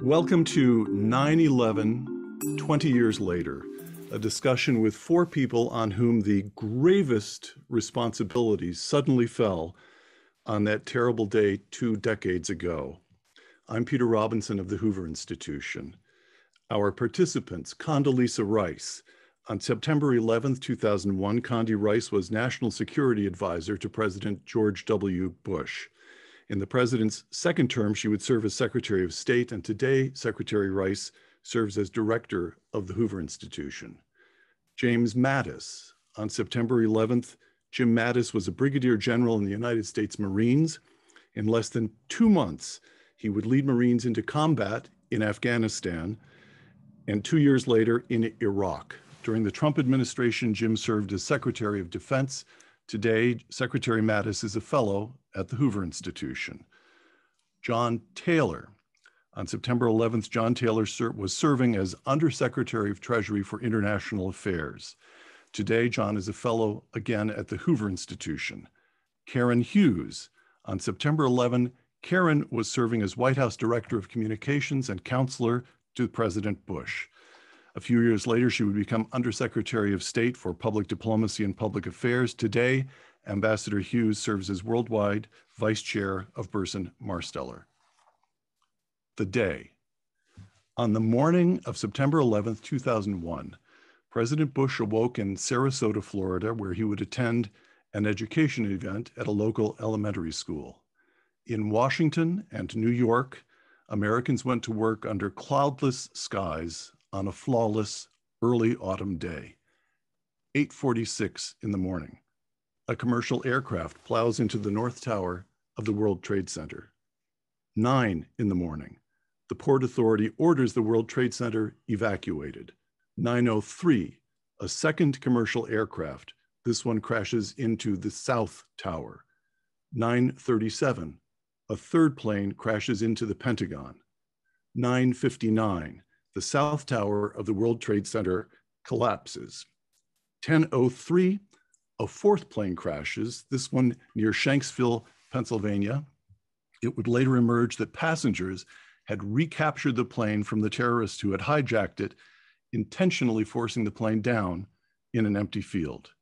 Welcome to 9/11, 20 years later, a discussion with four people on whom the gravest responsibilities suddenly fell on that terrible day 2 decades ago. I'm Peter Robinson of the Hoover Institution. Our participants, Condoleezza Rice. On September 11, 2001, Condi Rice was National Security Advisor to President George W. Bush. In the president's second term, she would serve as Secretary of State, and today, Secretary Rice serves as Director of the Hoover Institution. James Mattis. On September 11th, Jim Mattis was a Brigadier General in the United States Marines. In less than 2 months, he would lead Marines into combat in Afghanistan, and 2 years later in Iraq. During the Trump administration, Jim served as Secretary of Defense. Today, Secretary Mattis is a fellow at the Hoover Institution. John Taylor. On September 11th, John Taylor was serving as Undersecretary of Treasury for International Affairs. Today, John is a fellow again at the Hoover Institution. Karen Hughes. On September 11, Karen was serving as White House Director of Communications and counselor to President Bush. A few years later, she would become Undersecretary of State for Public Diplomacy and Public Affairs. Today, Ambassador Hughes serves as Worldwide Vice Chair of Burson-Marsteller. The day. On the morning of September 11th, 2001, President Bush awoke in Sarasota, Florida, where he would attend an education event at a local elementary school. In Washington and New York, Americans went to work under cloudless skies on a flawless early autumn day. 8:46 in the morning, a commercial aircraft plows into the North Tower of the World Trade Center. 9 in the morning, the Port Authority orders the World Trade Center evacuated. 9:03, a second commercial aircraft, this one crashes into the South Tower. 9:37, a third plane crashes into the Pentagon. 9:59, the South Tower of the World Trade Center collapses. 10:03, a fourth plane crashes, this one near Shanksville, Pennsylvania. It would later emerge that passengers had recaptured the plane from the terrorists who had hijacked it, intentionally forcing the plane down in an empty field.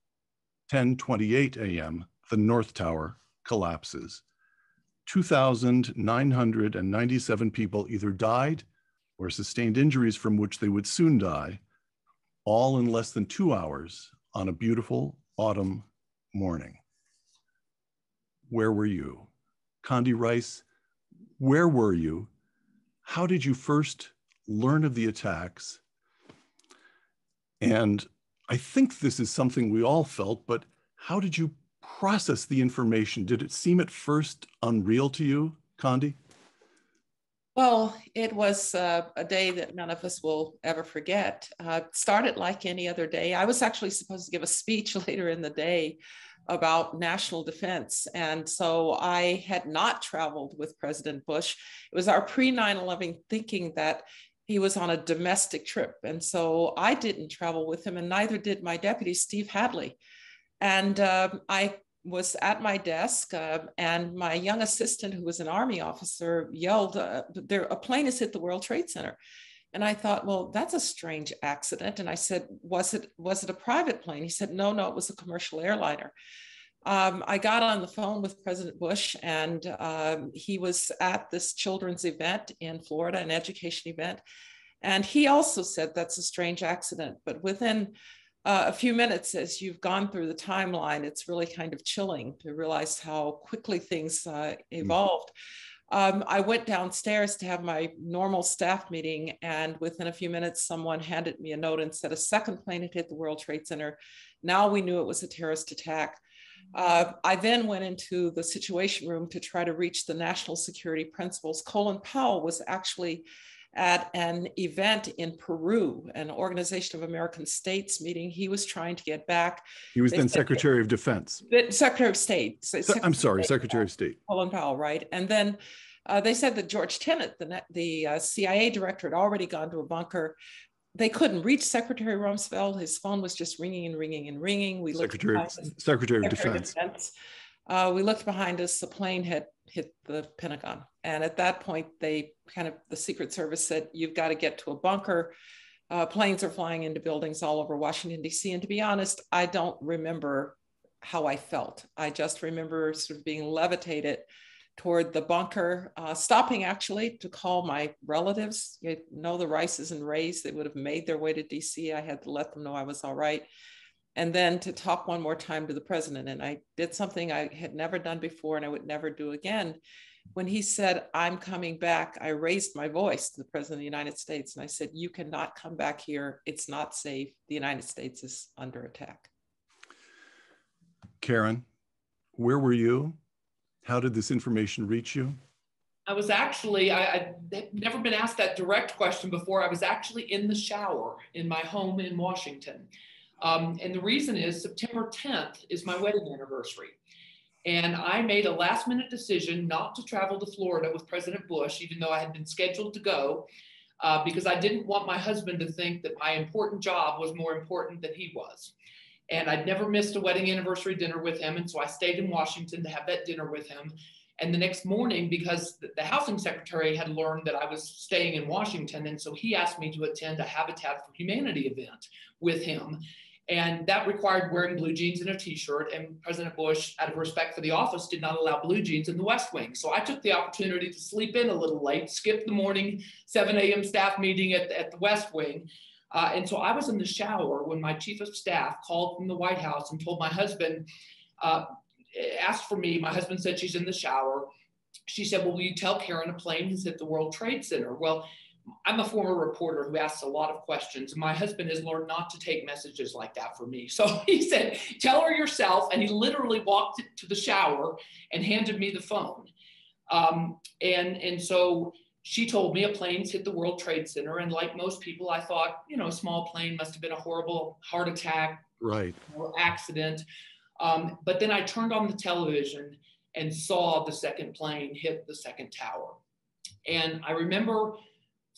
10:28 a.m., the North Tower collapses. 2,997 people either died or sustained injuries from which they would soon die, all in less than 2 hours on a beautiful autumn morning. Where were you? Condi Rice, where were you? How did you first learn of the attacks? And I think this is something we all felt, but how did you process the information? Did it seem at first unreal to you, Condi? Well, it was a day that none of us will ever forget. It started like any other day. I was actually supposed to give a speech later in the day about national defense. And so I had not traveled with President Bush. It was our pre-9/11 thinking that he was on a domestic trip. And so I didn't travel with him, and neither did my deputy, Steve Hadley. And I was at my desk, and my young assistant, who was an Army officer, yelled, a plane has hit the World Trade Center. And I thought, well, that's a strange accident. And I said, was it a private plane? He said, no, it was a commercial airliner. I got on the phone with President Bush, and he was at this children's event in Florida, an education event. And he also said, that's a strange accident. But within a few minutes, as you've gone through the timeline, it's really kind of chilling to realize how quickly things evolved. I went downstairs to have my normal staff meeting, and within a few minutes, someone handed me a note and said a second plane had hit the World Trade Center. Now we knew it was a terrorist attack. I then went into the Situation Room to try to reach the national security principals. Colin Powell was actually at an event in Peru, an Organization of American States meeting. He was trying to get back. He was then Secretary of Defense. Secretary of State. Secretary of State. Colin Powell, right? And then they said that George Tenet, the CIA director, had already gone to a bunker. They couldn't reach Secretary Rumsfeld. His phone was just ringing and ringing and ringing. We looked Secretary of Defense. We looked behind us. The plane had hit the Pentagon. And at that point, the Secret Service said, you've got to get to a bunker. Planes are flying into buildings all over Washington, D.C. And to be honest, I don't remember how I felt. I just remember sort of being levitated toward the bunker, stopping actually to call my relatives. You know, the Rices and Rays, they would have made their way to DC. I had to let them know I was all right. And then to talk one more time to the president. And I did something I had never done before and I would never do again. When he said, I'm coming back, I raised my voice to the president of the United States. And I said, you cannot come back here. It's not safe. The United States is under attack. Karen, where were you? How did this information reach you? I was actually, I'd never been asked that direct question before. I was actually in the shower in my home in Washington. And the reason is September 10th is my wedding anniversary. And I made a last minute decision not to travel to Florida with President Bush, even though I had been scheduled to go, because I didn't want my husband to think that my important job was more important than he was. And I'd never missed a wedding anniversary dinner with him. And so I stayed in Washington to have that dinner with him. And the next morning, because the housing secretary had learned that I was staying in Washington, and so he asked me to attend a Habitat for Humanity event with him. And that required wearing blue jeans and a t-shirt. And President Bush, out of respect for the office, did not allow blue jeans in the West Wing. So I took the opportunity to sleep in a little late, skip the morning 7 a.m. staff meeting at the West Wing. And so I was in the shower when my chief of staff called from the White House and told my husband, asked for me. My husband said she's in the shower. She said, well, will you tell Karen a plane has hit the World Trade Center? Well, I'm a former reporter who asks a lot of questions. My husband has learned not to take messages like that from me. So he said, tell her yourself. And he literally walked to the shower and handed me the phone. And so she told me a plane's hit the World Trade Center. And like most people, I thought, you know, a small plane must have been a horrible heart attack, right, or accident. But then I turned on the television and saw the second plane hit the second tower. And I remember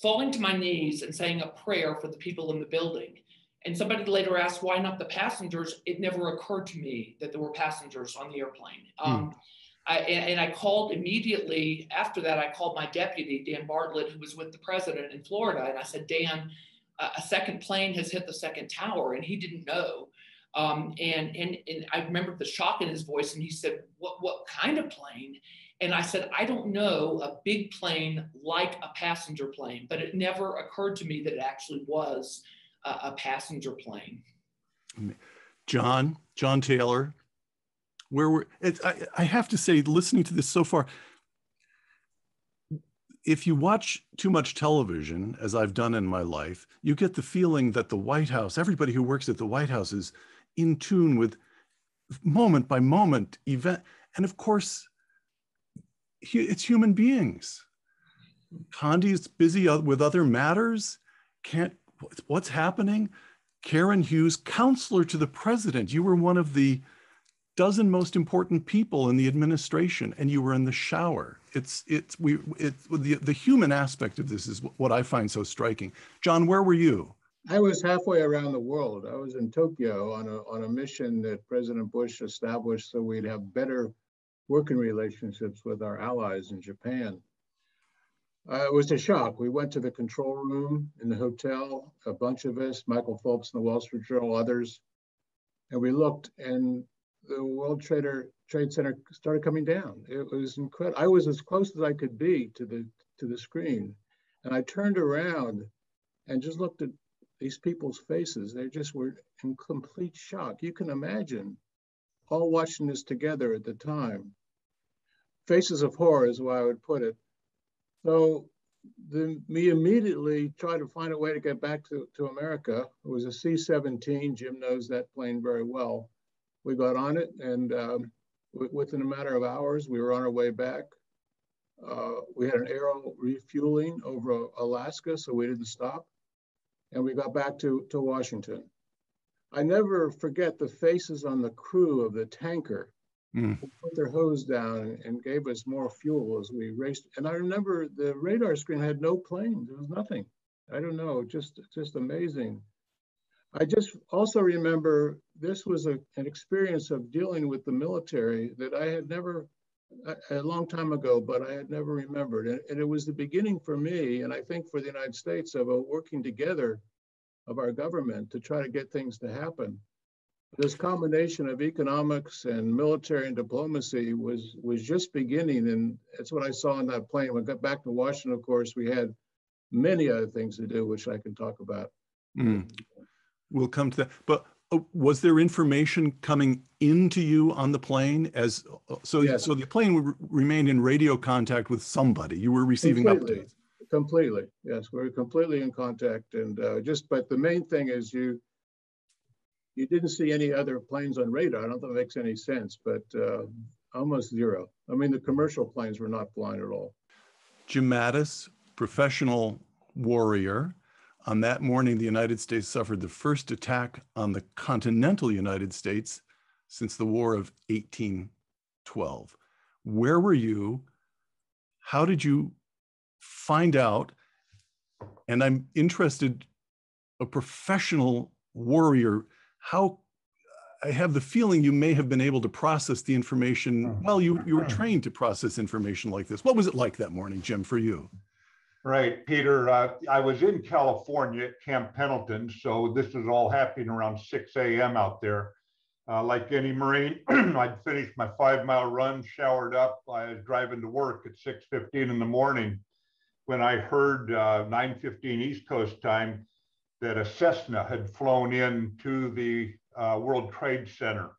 falling to my knees and saying a prayer for the people in the building. And somebody later asked, why not the passengers? It never occurred to me that there were passengers on the airplane. I called immediately after that. I called my deputy, Dan Bartlett, who was with the president in Florida. And I said, Dan, a second plane has hit the second tower. And he didn't know. And I remember the shock in his voice. And he said, what kind of plane? And I said, I don't know, a big plane like a passenger plane, but it never occurred to me that it actually was a passenger plane. John Taylor, I have to say, listening to this so far, if you watch too much television, as I've done in my life, you get the feeling that the White House, everybody who works at the White House is in tune with moment by moment event. And of course, it's human beings. Condi's busy with other matters. What's happening? Karen Hughes, counselor to the president. You were one of the dozen most important people in the administration, and you were in the shower. The human aspect of this is what I find so striking. John, where were you? I was halfway around the world. I was in Tokyo on a mission that President Bush established so we'd have better working relationships with our allies in Japan. It was a shock. We went to the control room in the hotel, a bunch of us, Michael Phelps and the Wall Street Journal, others, and we looked, and the World Trade Center started coming down. It was incredible. I was as close as I could be to the screen, and I turned around and just looked at these people's faces. They just were in complete shock. You can imagine all watching this together at the time. Faces of horror is what I would put it. So we immediately tried to find a way to get back to America. It was a C-17. Jim knows that plane very well. We got on it, and within a matter of hours, we were on our way back. We had an aero refueling over Alaska, so we didn't stop. And we got back to Washington. I never forget the faces on the crew of the tanker who put their hose down and gave us more fuel as we raced. And I remember the radar screen had no planes. There was nothing. I don't know, just amazing. I just also remember this was an experience of dealing with the military that I had never a long time ago, but I had never remembered. And it was the beginning for me, and I think for the United States, of a working together of our government to try to get things to happen. This combination of economics and military and diplomacy was just beginning, and that's what I saw on that plane. When we got back to Washington, of course, we had many other things to do, which I can talk about. We'll come to that. But was there information coming into you on the plane? So the plane remained in radio contact with somebody. You were receiving updates. Completely, yes, we were completely in contact, and but the main thing is you didn't see any other planes on radar. I don't think it makes any sense, but almost zero. I mean, the commercial planes were not flying at all. Jim Mattis, professional warrior. On that morning, the United States suffered the first attack on the continental United States since the War of 1812. Where were you? How did you find out? And I'm interested, a professional warrior, how I have the feeling you may have been able to process the information. Well, you were trained to process information like this. What was it like that morning, Jim, for you? Right, Peter. I was in California at Camp Pendleton, so this was all happening around 6 a.m. out there. Like any Marine, I'd finished my 5-mile run, showered up. I was driving to work at 6:15 in the morning when I heard 9:15 East Coast time that a Cessna had flown in to the World Trade Center.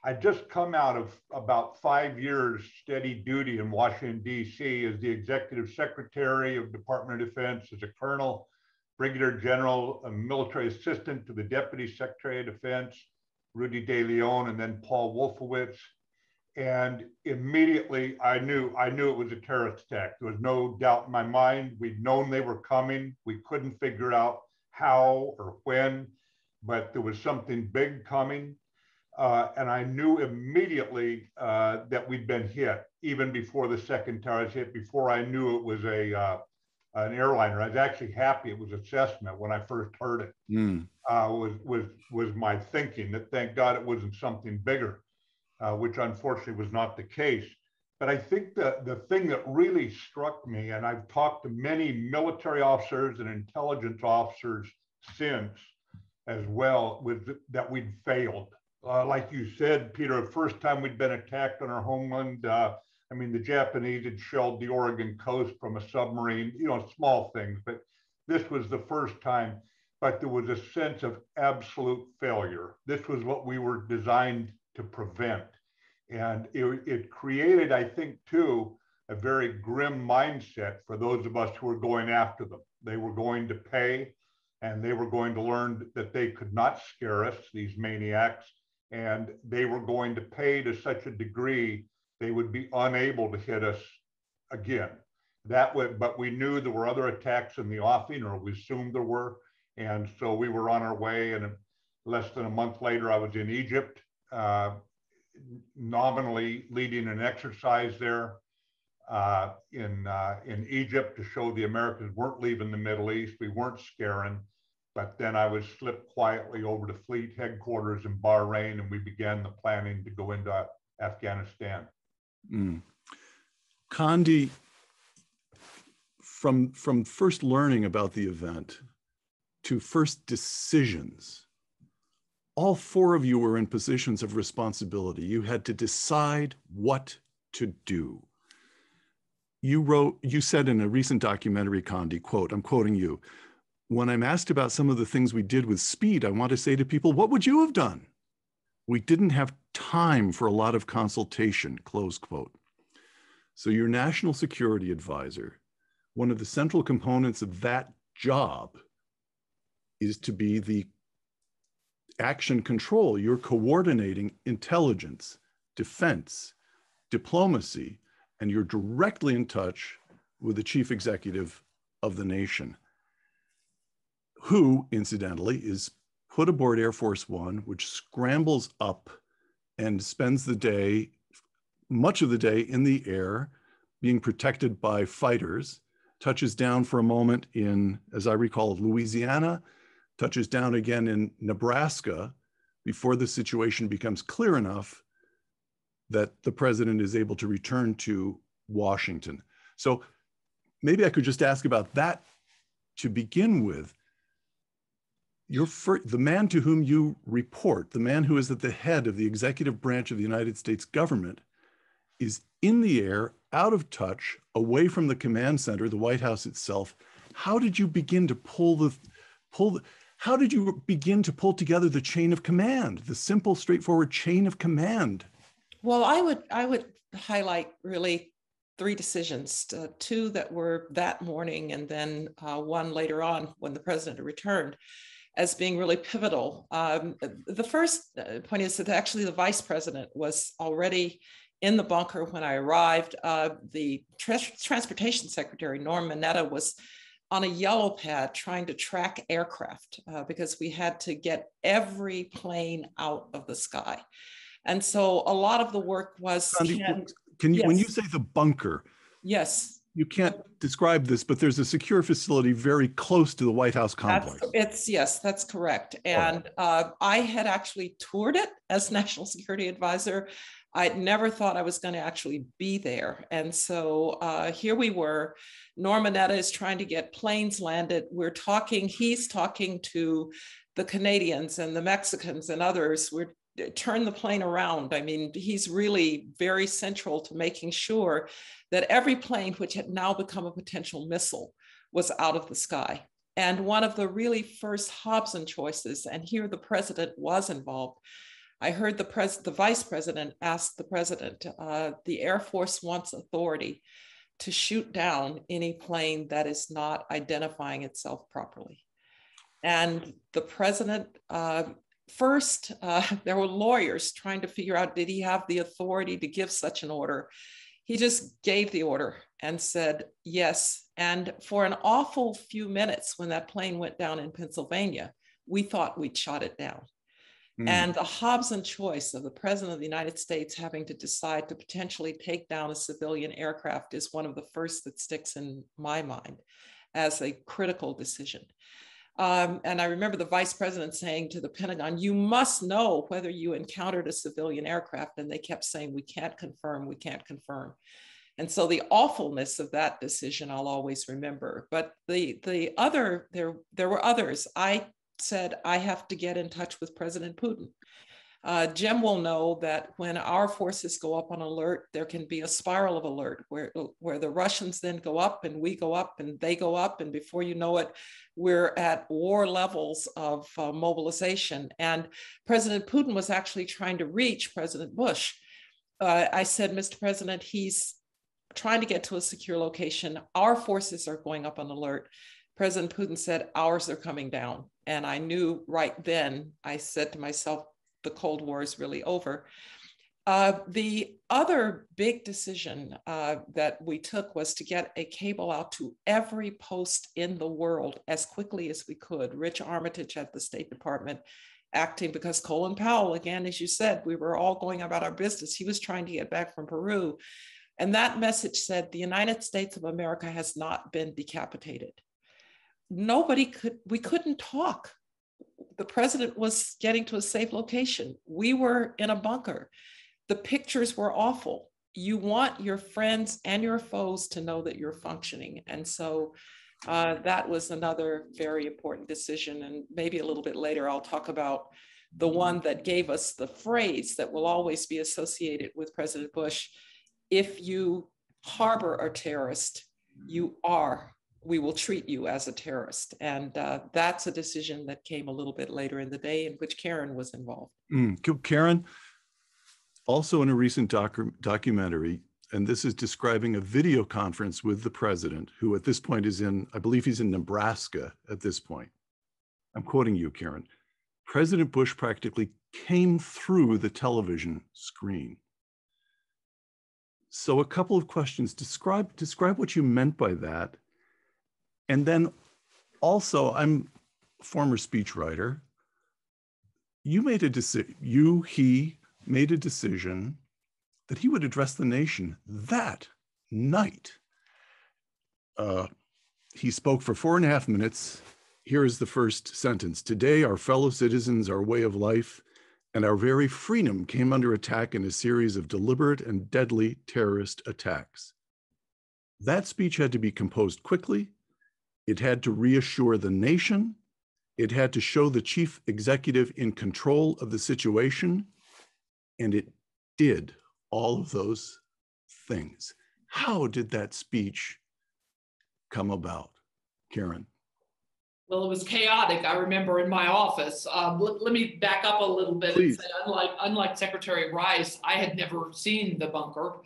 I'd just come out of about 5 years steady duty in Washington, D.C. as the Executive Secretary of Department of Defense, as a Colonel, Brigadier General, a military assistant to the Deputy Secretary of Defense, Rudy De Leon, and then Paul Wolfowitz. And immediately I knew it was a terrorist attack. There was no doubt in my mind. We'd known they were coming. We couldn't figure out how or when, but there was something big coming. And I knew immediately that we'd been hit, even before the second tower was hit, before I knew it was an airliner. I was actually happy it was a Cessna when I first heard it. Was my thinking that thank God it wasn't something bigger, which unfortunately was not the case. But I think the thing that really struck me, and I've talked to many military officers and intelligence officers since as well, was that we'd failed. Like you said, Peter, the first time we'd been attacked on our homeland, I mean, the Japanese had shelled the Oregon coast from a submarine, small things, but this was the first time. But there was a sense of absolute failure. This was what we were designed to prevent. And it created, I think, too, a very grim mindset for those of us who were going after them. They were going to pay, and they were going to learn that they could not scare us, these maniacs, and they were going to pay to such a degree they would be unable to hit us again. But we knew there were other attacks in the offing, or we assumed there were, and so we were on our way. And less than a month later, I was in Egypt, nominally leading an exercise there in Egypt to show the Americans weren't leaving the Middle East. We weren't scaring. But then I was slipped quietly over to fleet headquarters in Bahrain, and we began the planning to go into Afghanistan. Condi, from first learning about the event to first decisions, all four of you were in positions of responsibility. You had to decide what to do. You said in a recent documentary, Condi, quote, I'm quoting you, "When I'm asked about some of the things we did with speed, I want to say to people, what would you have done? We didn't have time for a lot of consultation," close quote. So your national security advisor, one of the central components of that job is to be the action control. You're coordinating intelligence, defense, diplomacy, and you're directly in touch with the chief executive of the nation, who, incidentally, is put aboard Air Force One, which scrambles up and spends the day, much of the day, in the air, being protected by fighters, touches down for a moment in, as I recall, Louisiana, touches down again in Nebraska before the situation becomes clear enough that the president is able to return to Washington. So maybe I could just ask about that to begin with. The man to whom you report, the man who is at the head of the executive branch of the United States government, is in the air, out of touch, away from the command center, the White House itself. How did you begin to how did you begin to pull together the chain of command, the simple, straightforward chain of command? Well, I would highlight really three decisions, two that were that morning, and then one later on when the president returned, as being really pivotal. The first point is that actually the vice president was already in the bunker when I arrived. The transportation secretary, Norm Mineta, was on a yellow pad trying to track aircraft because we had to get every plane out of the sky. And so a lot of the work was— Can you, yes. When you say the bunker, yes, you can't describe this, but there's a secure facility very close to the White House complex. Yes, that's correct. And I had actually toured it as National Security Advisor. I'd never thought I was going to actually be there. And so here we were. Norm Mineta is trying to get planes landed. He's talking to the Canadians and the Mexicans and others. We're turn the plane around. I mean, he's really very central to making sure that every plane, which had now become a potential missile, was out of the sky. And one of the really first Hobson choices, and here the president was involved, I heard the vice president ask the president, the Air Force wants authority to shoot down any plane that is not identifying itself properly. And the president, first, there were lawyers trying to figure out, did he have the authority to give such an order? He just gave the order and said, yes. And for an awful few minutes when that plane went down in Pennsylvania, we thought we'd shot it down. And the Hobson choice of the president of the United States having to decide to potentially take down a civilian aircraft is one of the first that sticks in my mind as a critical decision. And I remember the vice president saying to the Pentagon, you must know whether you encountered a civilian aircraft. And they kept saying, we can't confirm, we can't confirm. And so the awfulness of that decision, I'll always remember. But there were others. I said, I have to get in touch with President Putin. Jim will know that when our forces go up on alert, there can be a spiral of alert where the Russians then go up and we go up and they go up. And before you know it, we're at war levels of mobilization. And President Putin was actually trying to reach President Bush. I said, Mr. President, he's trying to get to a secure location. Our forces are going up on alert. President Putin said, ours are coming down. And I knew right then, I said to myself, the Cold War is really over. The other big decision that we took was to get a cable out to every post in the world as quickly as we could. Rich Armitage at the State Department acting because Colin Powell, again, as you said, we were all going about our business. He was trying to get back from Peru. And that message said, the United States of America has not been decapitated. We couldn't talk. The president was getting to a safe location. We were in a bunker. The pictures were awful. You want your friends and your foes to know that you're functioning. And so that was another very important decision. And maybe a little bit later, I'll talk about the one that gave us the phrase that will always be associated with President Bush. If you harbor a terrorist, we will treat you as a terrorist. And that's a decision that came a little bit later in the day in which Karen was involved. Karen, also in a recent documentary, and this is describing a video conference with the president, who at this point is I believe he's in Nebraska at this point. I'm quoting you, Karen. President Bush practically came through the television screen. So a couple of questions. Describe what you meant by that. And then also, I'm a former speechwriter. He made a decision that he would address the nation that night. He spoke for 4.5 minutes. Here is the first sentence. Today, our fellow citizens, our way of life, and our very freedom came under attack in a series of deliberate and deadly terrorist attacks. That speech had to be composed quickly. It had to reassure the nation. It had to show the chief executive in control of the situation. And it did all of those things. How did that speech come about, Karen? Well, it was chaotic. I remember in my office. Let me back up a little bit. Please. And say, unlike Secretary Rice, I had never seen the bunker.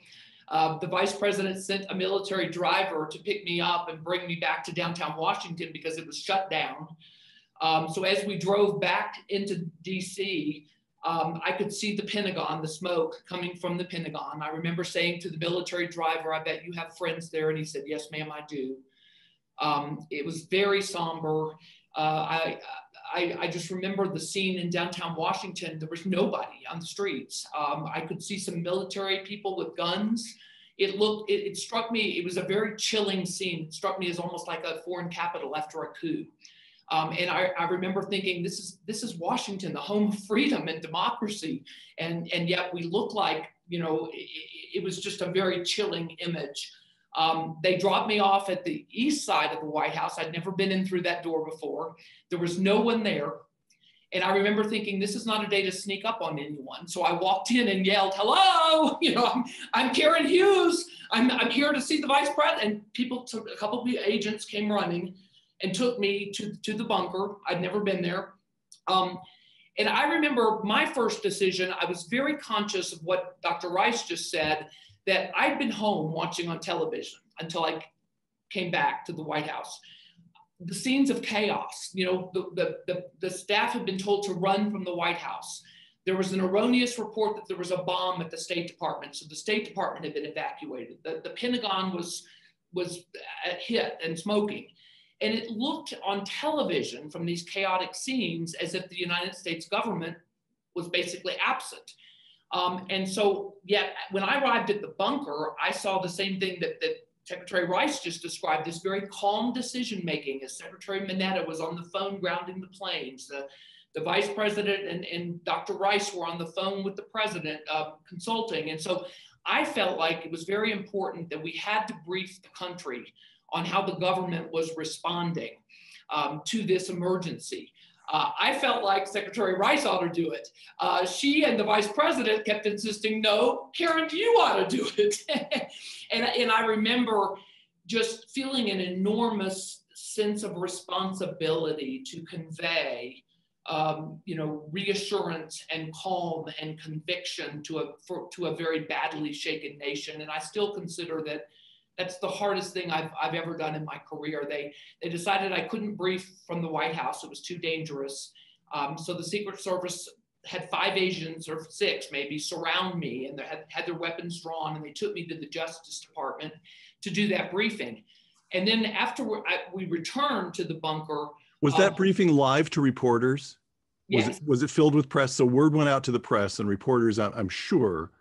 The vice president sent a military driver to pick me up and bring me back to downtown Washington because it was shut down. So as we drove back into DC, I could see the Pentagon, the smoke coming from the Pentagon. I remember saying to the military driver, "I bet you have friends there." And he said, "Yes, ma'am, I do." It was very somber. I just remember the scene in downtown Washington. There was nobody on the streets. I could see some military people with guns. It struck me, it was a very chilling scene. It struck me as almost like a foreign capital after a coup. And I remember thinking, this is Washington, the home of freedom and democracy. And yet we look like, it was just a very chilling image. They dropped me off at the east side of the White House. I'd never been in through that door before. There was no one there. And I remember thinking, this is not a day to sneak up on anyone. So I walked in and yelled, "Hello, I'm Karen Hughes. I'm here to see the vice president." And a couple of agents came running and took me to the bunker. I'd never been there. And I remember my first decision, I was very conscious of what Dr. Rice just said, that I'd been home watching on television until I came back to the White House. The scenes of chaos, the staff had been told to run from the White House. There was an erroneous report that there was a bomb at the State Department. So the State Department had been evacuated. The Pentagon was hit and smoking. And it looked on television from these chaotic scenes as if the United States government was basically absent. And so, yet, when I arrived at the bunker, I saw the same thing that Secretary Rice just described, this very calm decision-making as Secretary Mineta was on the phone grounding the planes. The vice president and Dr. Rice were on the phone with the president consulting. And so I felt like it was very important that we had to brief the country on how the government was responding to this emergency. I felt like Secretary Rice ought to do it. She and the vice president kept insisting, "No, Karen, you ought to do it." and I remember just feeling an enormous sense of responsibility to convey, reassurance and calm and conviction to a very badly shaken nation. And I still consider that that's the hardest thing I've ever done in my career. They decided I couldn't brief from the White House. It was too dangerous. So the Secret Service had 5 agents or 6 maybe surround me, and they had their weapons drawn, and they took me to the Justice Department to do that briefing. And then after we returned to the bunker. Was that briefing live to reporters? Yes. Was it filled with press? So word went out to the press, and reporters, I'm sure,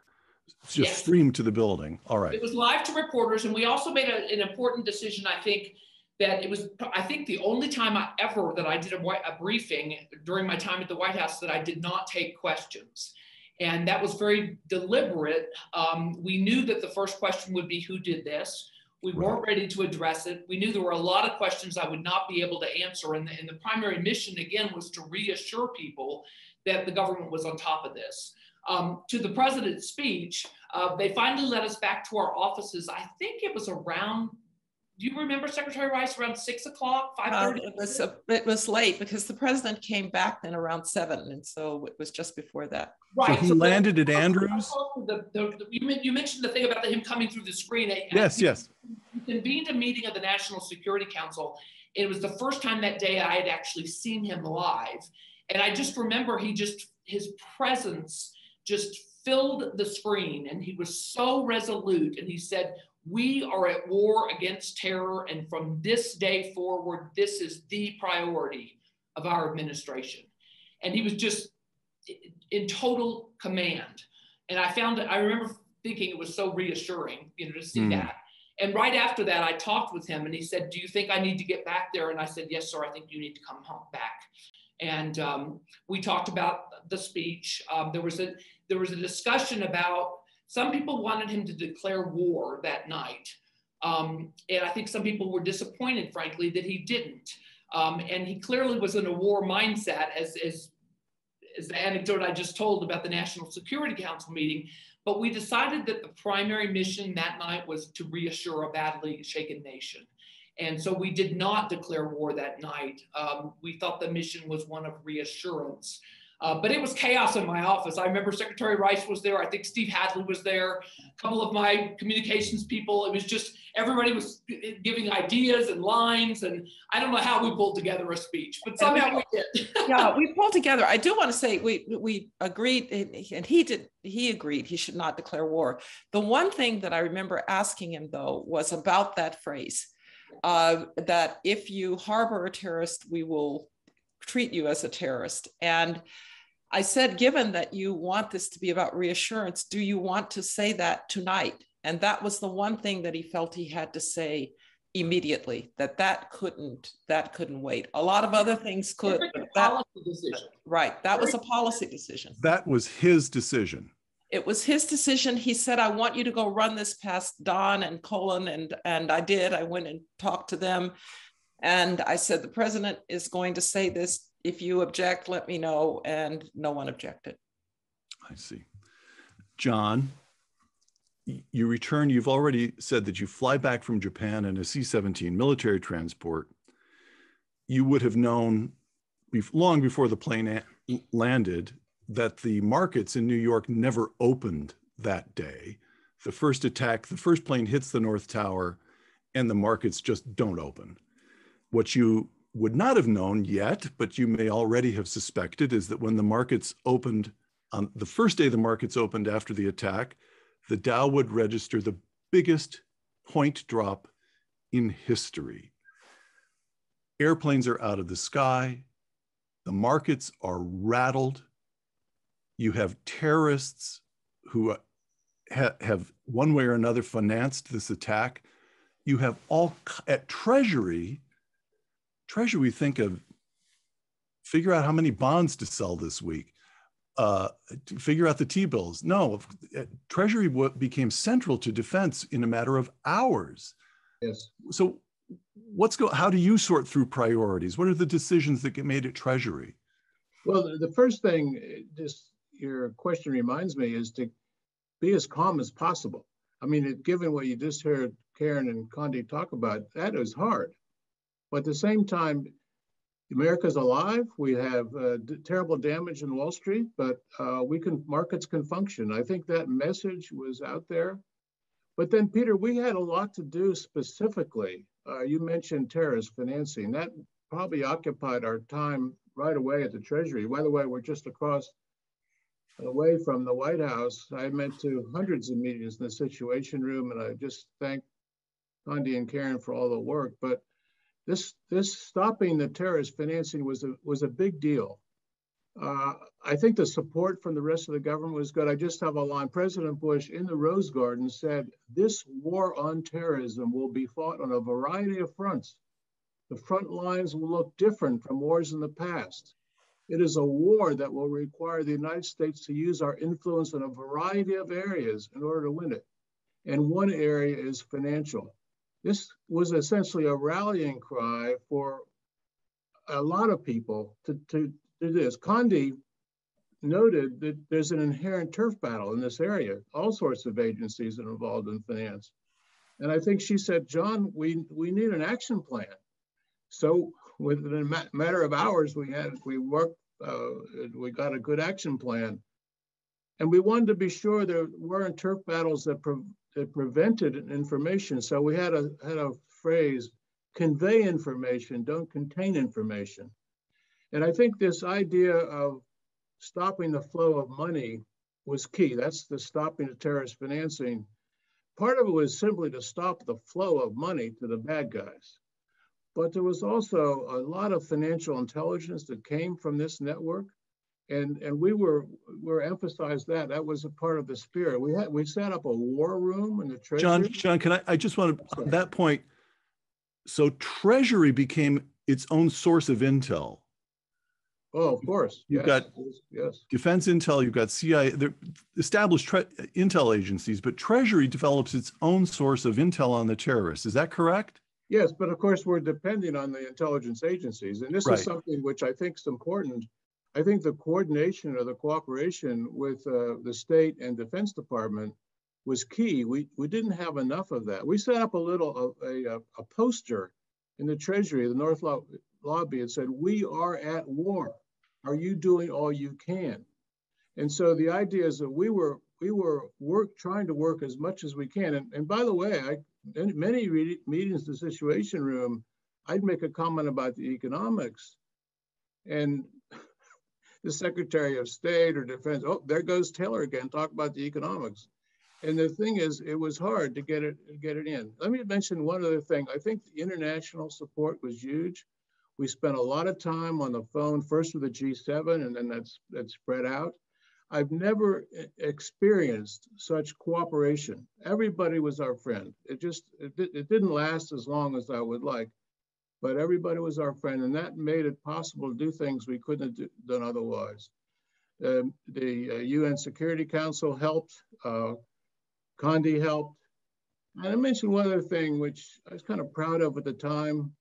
just streamed to the building. All right. It was live to reporters, and we also made an important decision. I think that it was, the only time that I did a briefing during my time at the White House that I did not take questions. And that was very deliberate. We knew that the first question would be, who did this? We weren't ready to address it. We knew there were a lot of questions I would not be able to answer. And the primary mission, again, was to reassure people that the government was on top of this. To the president's speech, they finally let us back to our offices. I think it was around, do you remember, Secretary Rice, around 6 o'clock, 5:30? It was late because the president came back then around 7. And so it was just before that. Right. So he landed at Andrews? You mentioned the thing about him coming through the screen. Yes. He convened a meeting of the National Security Council. It was the first time that day I had actually seen him live. And I just remember his presence just filled the screen, and he was so resolute. And he said, "We are at war against terror, and from this day forward, this is the priority of our administration." And he was just in total command. And I remember thinking it was so reassuring, to see that. And right after that, I talked with him, and he said, "Do you think I need to get back there?" And I said, "Yes, sir, I think you need to come home back." And we talked about the speech. There was a discussion about some people wanted him to declare war that night. And I think some people were disappointed, frankly, that he didn't. And he clearly was in a war mindset, as the anecdote I just told about the National Security Council meeting. But we decided that the primary mission that night was to reassure a badly shaken nation. And so we did not declare war that night. We thought the mission was one of reassurance. But it was chaos in my office. I remember Secretary Rice was there. I think Steve Hadley was there. A couple of my communications people. It was just, everybody was giving ideas and lines. And I don't know how we pulled together a speech, but somehow we did. Yeah, we pulled together. I do want to say we agreed, and he agreed he should not declare war. The one thing that I remember asking him, though, was about that phrase, that if you harbor a terrorist, we will treat you as a terrorist. And I said, given that you want this to be about reassurance, do you want to say that tonight? And that was the one thing that he felt he had to say immediately, that couldn't wait. A lot of other things could. Policy decision. Right, that was a policy decision. That was his decision. It was his decision. He said, I want you to go run this past Don and Colin, and I did. I went and talked to them. And I said, the president is going to say this. If you object, let me know. And no one objected. I see. John, you return. You've already said that you fly back from Japan in a C-17 military transport. You would have known long before the plane landed that the markets in New York never opened that day. The first attack, the first plane hits the North Tower, and the markets just don't open. What you would not have known yet, but you may already have suspected, is that when the markets opened, on the first day the markets opened after the attack, the Dow would register the biggest point drop in history. Airplanes are out of the sky. The markets are rattled. You have terrorists who have one way or another financed this attack. You have all at Treasury, think of, figure out how many bonds to sell this week, figure out the T-bills. No, Treasury became central to defense in a matter of hours. Yes. So how do you sort through priorities? What are the decisions that get made at Treasury? Well, the first thing, just your question reminds me, is to be as calm as possible. I mean, given what you just heard Karen and Condi talk about, that is hard. But at the same time, America's alive. We have terrible damage in Wall Street, but markets can function. I think that message was out there. But then, Peter, we had a lot to do specifically. You mentioned terrorist financing. That probably occupied our time right away at the Treasury. By the way, we're just away from the White House. I went to hundreds of meetings in the Situation Room, and I just thank Condi and Karen for all the work. But this stopping the terrorist financing was a big deal. I think the support from the rest of the government was good. I just have a line. President Bush in the Rose Garden said, "This war on terrorism will be fought on a variety of fronts. The front lines will look different from wars in the past. It is a war that will require the United States to use our influence in a variety of areas in order to win it. And one area is financial." This was essentially a rallying cry for a lot of people to do this. Condi noted that there's an inherent turf battle in this area. All sorts of agencies are involved in finance. And I think she said, John, we need an action plan. So within a matter of hours, we got a good action plan. And we wanted to be sure there weren't turf battles that prevented information. So we had a phrase, convey information, don't contain information. And I think this idea of stopping the flow of money was key. That's the stopping the terrorist financing. Part of it was simply to stop the flow of money to the bad guys. But there was also a lot of financial intelligence that came from this network. And we were emphasized that. That was a part of the spirit. We set up a war room in the Treasury. John, can I just want to, on that point, so Treasury became its own source of intel. Oh, of course. You've Yes. got Yes. Defense Intel, you've got CIA, they're established intel agencies, but Treasury develops its own source of intel on the terrorists. Is that correct? Yes, but of course we're depending on the intelligence agencies. And this Right. is something which I think is important. I think the coordination or the cooperation with the state and Defense Department was key. We didn't have enough of that. We set up a poster in the Treasury, the North Lobby, and said, "We are at war. Are you doing all you can?" And so the idea is that we were trying to work as much as we can. And by the way, in many meetings, the Situation Room, I'd make a comment about the economics, and the Secretary of State or Defense, oh, there goes Taylor again, talk about the economics. And the thing is, it was hard to get it in. Let me mention one other thing. I think the international support was huge. We spent a lot of time on the phone, first with the G7, and then that's spread out. I've never experienced such cooperation. Everybody was our friend. It didn't last as long as I would like, but everybody was our friend, and that made it possible to do things we couldn't have done otherwise. The UN Security Council helped. Condi helped. And I mentioned one other thing, which I was kind of proud of at the time.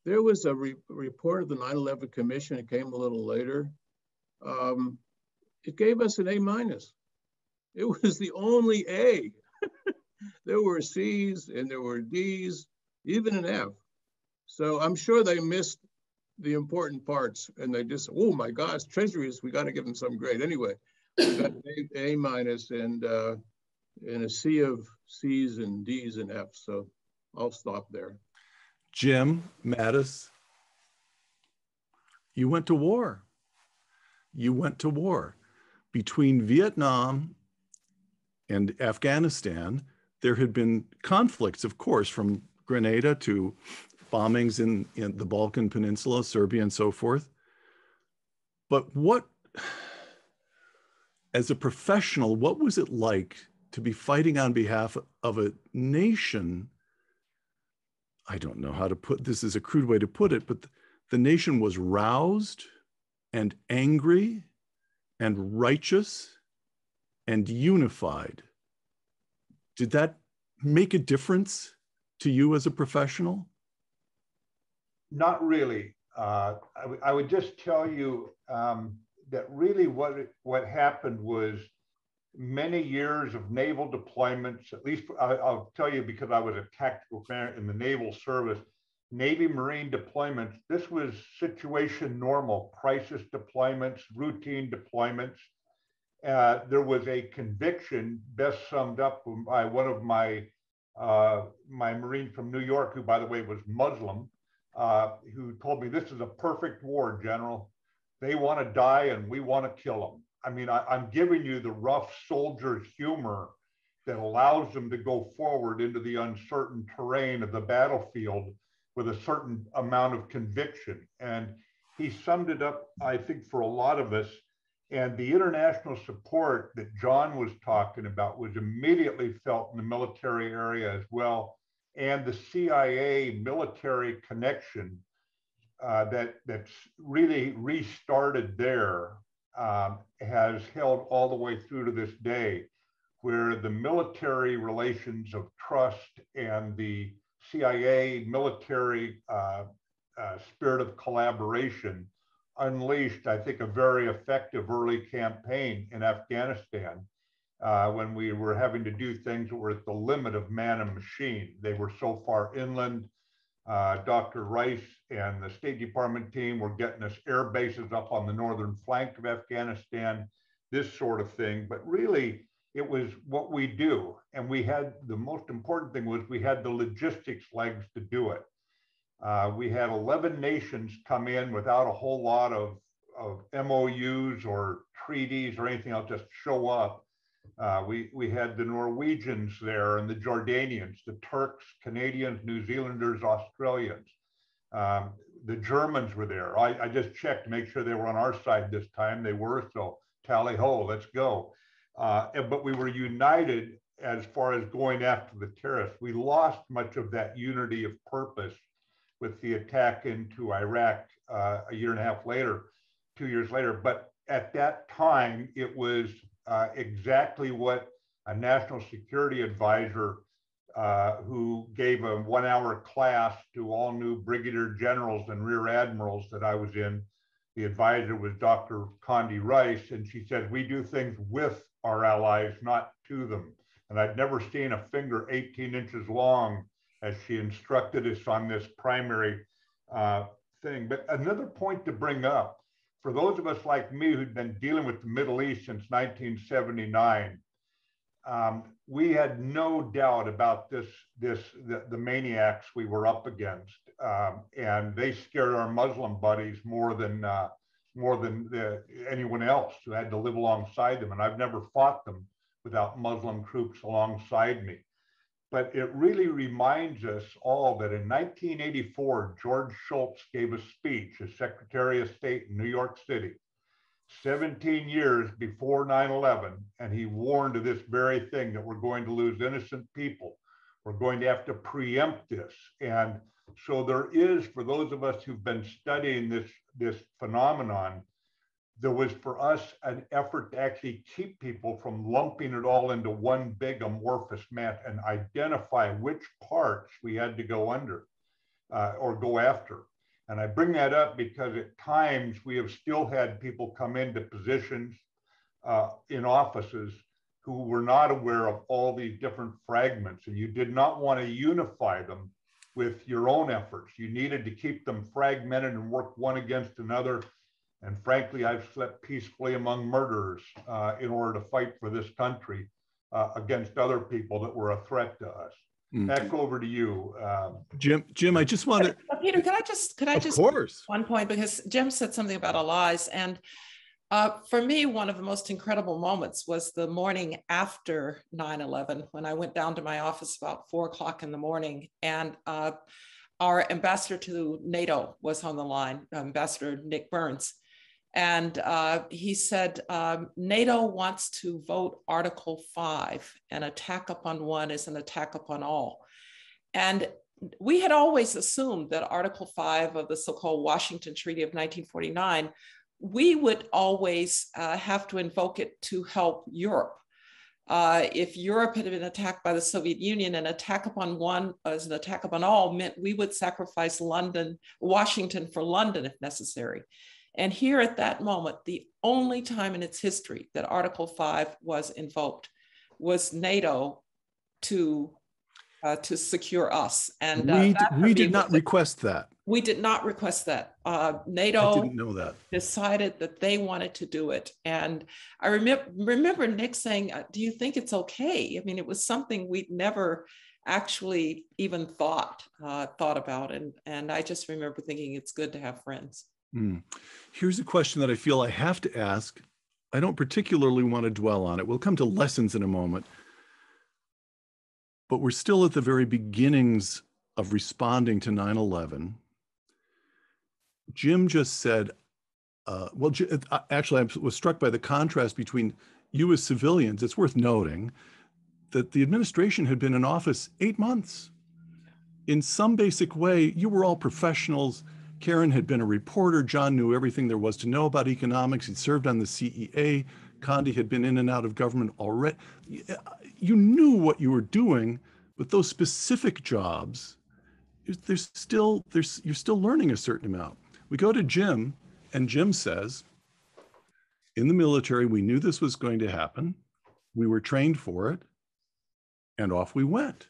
There was a report of the 9/11 Commission. It came a little later. It gave us an A-. It was the only A. There were C's and there were D's, even an F. So I'm sure they missed the important parts and they just, oh my gosh, treasuries, we got to give them some grade. Anyway, we got an A- and a sea of C's and D's and F's. So I'll stop there. Jim Mattis, you went to war. You went to war. Between Vietnam and Afghanistan, there had been conflicts, of course, from Grenada to bombings in the Balkan Peninsula, Serbia, and so forth. But as a professional, what was it like to be fighting on behalf of a nation? I don't know how to put this, is a crude way to put it, but the nation was roused and angry and righteous and unified. Did that make a difference to you as a professional? Not really. I would just tell you that really what happened was many years of naval deployments. At least I'll tell you, because I was a tactical commander in the naval service, Navy Marine deployments. This was situation normal, crisis deployments, routine deployments. There was a conviction best summed up by one of my Marine from New York, who, by the way, was Muslim, who told me, "This is a perfect war, General. They want to die and we want to kill them." I mean, I'm giving you the rough soldier's humor that allows them to go forward into the uncertain terrain of the battlefield with a certain amount of conviction. And he summed it up, I think, for a lot of us. And the international support that John was talking about was immediately felt in the military area as well. And the CIA military connection that's really restarted there has held all the way through to this day, where the military relations of trust and the CIA military spirit of collaboration unleashed, I think, a very effective early campaign in Afghanistan when we were having to do things that were at the limit of man and machine. They were so far inland. Dr. Rice and the State Department team were getting us air bases up on the northern flank of Afghanistan, this sort of thing. But really, it was what we do. And we had, the most important thing was we had the logistics legs to do it. We had 11 nations come in without a whole lot of MOUs or treaties or anything else, just show up. We had the Norwegians there and the Jordanians, the Turks, Canadians, New Zealanders, Australians. The Germans were there. I just checked to make sure they were on our side this time. They were, so tally ho, let's go. But we were united as far as going after the terrorists. We lost much of that unity of purpose with the attack into Iraq a year and a half later. 2 years later. But at that time, it was exactly what a national security advisor who gave a 1-hour class to all new brigadier generals and rear admirals that I was in. The advisor was Dr. Condoleezza Rice, and she said, we do things with our allies, not to them. And I'd never seen a finger 18 inches long as she instructed us on this primary thing. But another point to bring up, for those of us like me who'd been dealing with the Middle East since 1979, we had no doubt about the maniacs we were up against, and they scared our Muslim buddies more than anyone else who had to live alongside them. And I've never fought them without Muslim troops alongside me. But it really reminds us all that in 1984, George Shultz gave a speech as Secretary of State in New York City, 17 years before 9/11, and he warned of this very thing, that we're going to lose innocent people. We're going to have to preempt this. And so there is, for those of us who've been studying this phenomenon, there was for us an effort to actually keep people from lumping it all into one big amorphous mess and identify which parts we had to go under or go after. And I bring that up because at times we have still had people come into positions in offices who were not aware of all these different fragments, and you did not want to unify them with your own efforts. You needed to keep them fragmented and work one against another. And frankly, I've slept peacefully among murderers in order to fight for this country against other people that were a threat to us. Back over to you, Jim. I just want to. Peter, could I just? Of course. One point, because Jim said something about allies, and for me, one of the most incredible moments was the morning after 9/11, when I went down to my office about 4 o'clock in the morning, and our ambassador to NATO was on the line, Ambassador Nick Burns. And he said, NATO wants to vote Article 5, an attack upon one is an attack upon all. And we had always assumed that Article 5 of the so-called Washington Treaty of 1949, we would always have to invoke it to help Europe. If Europe had been attacked by the Soviet Union, an attack upon one as an attack upon all meant we would sacrifice Washington for London if necessary. And here at that moment, the only time in its history that Article 5 was invoked was NATO to secure us. And we did not request that. We did not request that. NATO I didn't know that. Decided that they wanted to do it. And I remember Nick saying, do you think it's okay? I mean, it was something we'd never actually even thought about. And I just remember thinking it's good to have friends. Here's a question that I feel I have to ask. I don't particularly want to dwell on it. We'll come to lessons in a moment. But we're still at the very beginnings of responding to 9/11. Jim just said, actually, I was struck by the contrast between you as civilians. It's worth noting that the administration had been in office 8 months. In some basic way, you were all professionals. Karen had been a reporter. John knew everything there was to know about economics. He'd served on the CEA. Condi had been in and out of government already. You knew what you were doing, but those specific jobs, you're still learning a certain amount. We go to Jim, and Jim says, in the military, we knew this was going to happen. We were trained for it, and off we went.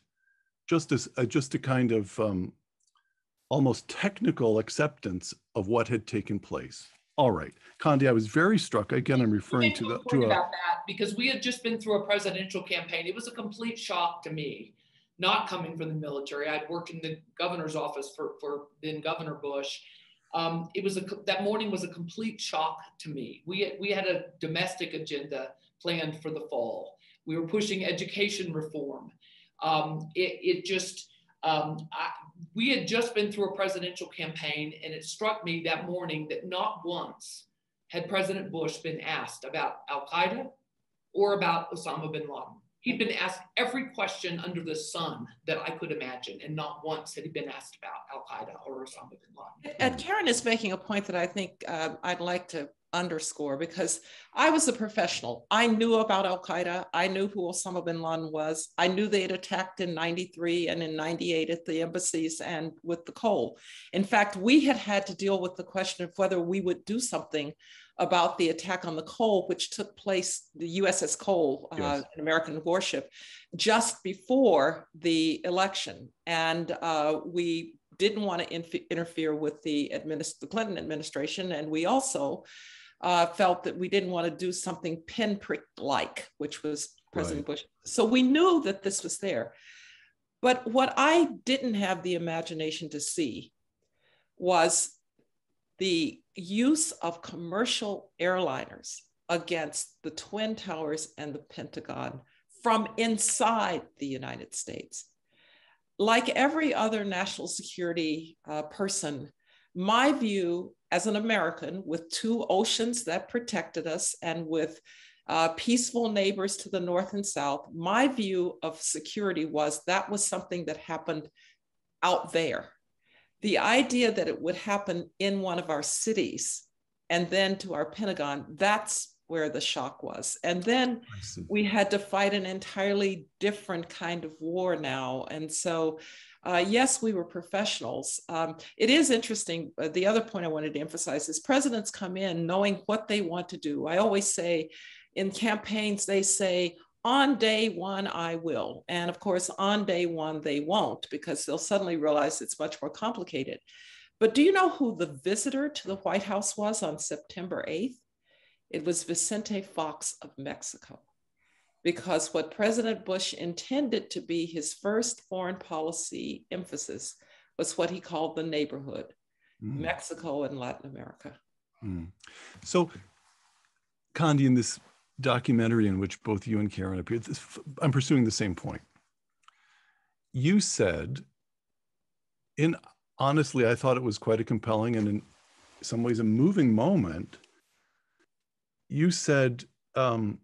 Just a kind of almost technical acceptance of what had taken place. All right, Condi, I was very struck. Again, I'm referring to about that because we had just been through a presidential campaign. It was a complete shock to me, not coming from the military. I'd worked in the governor's office for then Governor Bush. That morning was a complete shock to me. We had a domestic agenda planned for the fall. We were pushing education reform. We had just been through a presidential campaign, and it struck me that morning that not once had President Bush been asked about Al-Qaeda or about Osama bin Laden. He'd been asked every question under the sun that I could imagine, and not once had he been asked about Al-Qaeda or Osama bin Laden. And Karen is making a point that I think I'd like to underscore, because I was a professional. I knew about Al-Qaeda. I knew who Osama bin Laden was. I knew they had attacked in 93 and in 98 at the embassies and with the coal. In fact, we had to deal with the question of whether we would do something about the attack on the Cole, which took place, the USS Cole, yes, an American warship, just before the election. And we didn't want to interfere with the Clinton administration. And we also felt that we didn't want to do something pinprick-like, which was President Bush. So we knew that this was there. But what I didn't have the imagination to see was the use of commercial airliners against the Twin Towers and the Pentagon from inside the United States. Like every other national security person, my view as an American with two oceans that protected us and with peaceful neighbors to the north and south, my view of security was that was something that happened out there. The idea that it would happen in one of our cities and then to our Pentagon, that's where the shock was. And then we had to fight an entirely different kind of war now. And so, yes, we were professionals. It is interesting. The other point I wanted to emphasize is presidents come in knowing what they want to do. I always say in campaigns, they say, on day one, I will. And of course, on day one, they won't, because they'll suddenly realize it's much more complicated. But do you know who the visitor to the White House was on September 8th? It was Vicente Fox of Mexico, because what President Bush intended to be his first foreign policy emphasis was what he called the neighborhood, Mexico and Latin America. So, Condi, in this documentary in which both you and Karen appeared, I'm pursuing the same point. You said, honestly, I thought it was quite a compelling and in some ways a moving moment. You said, by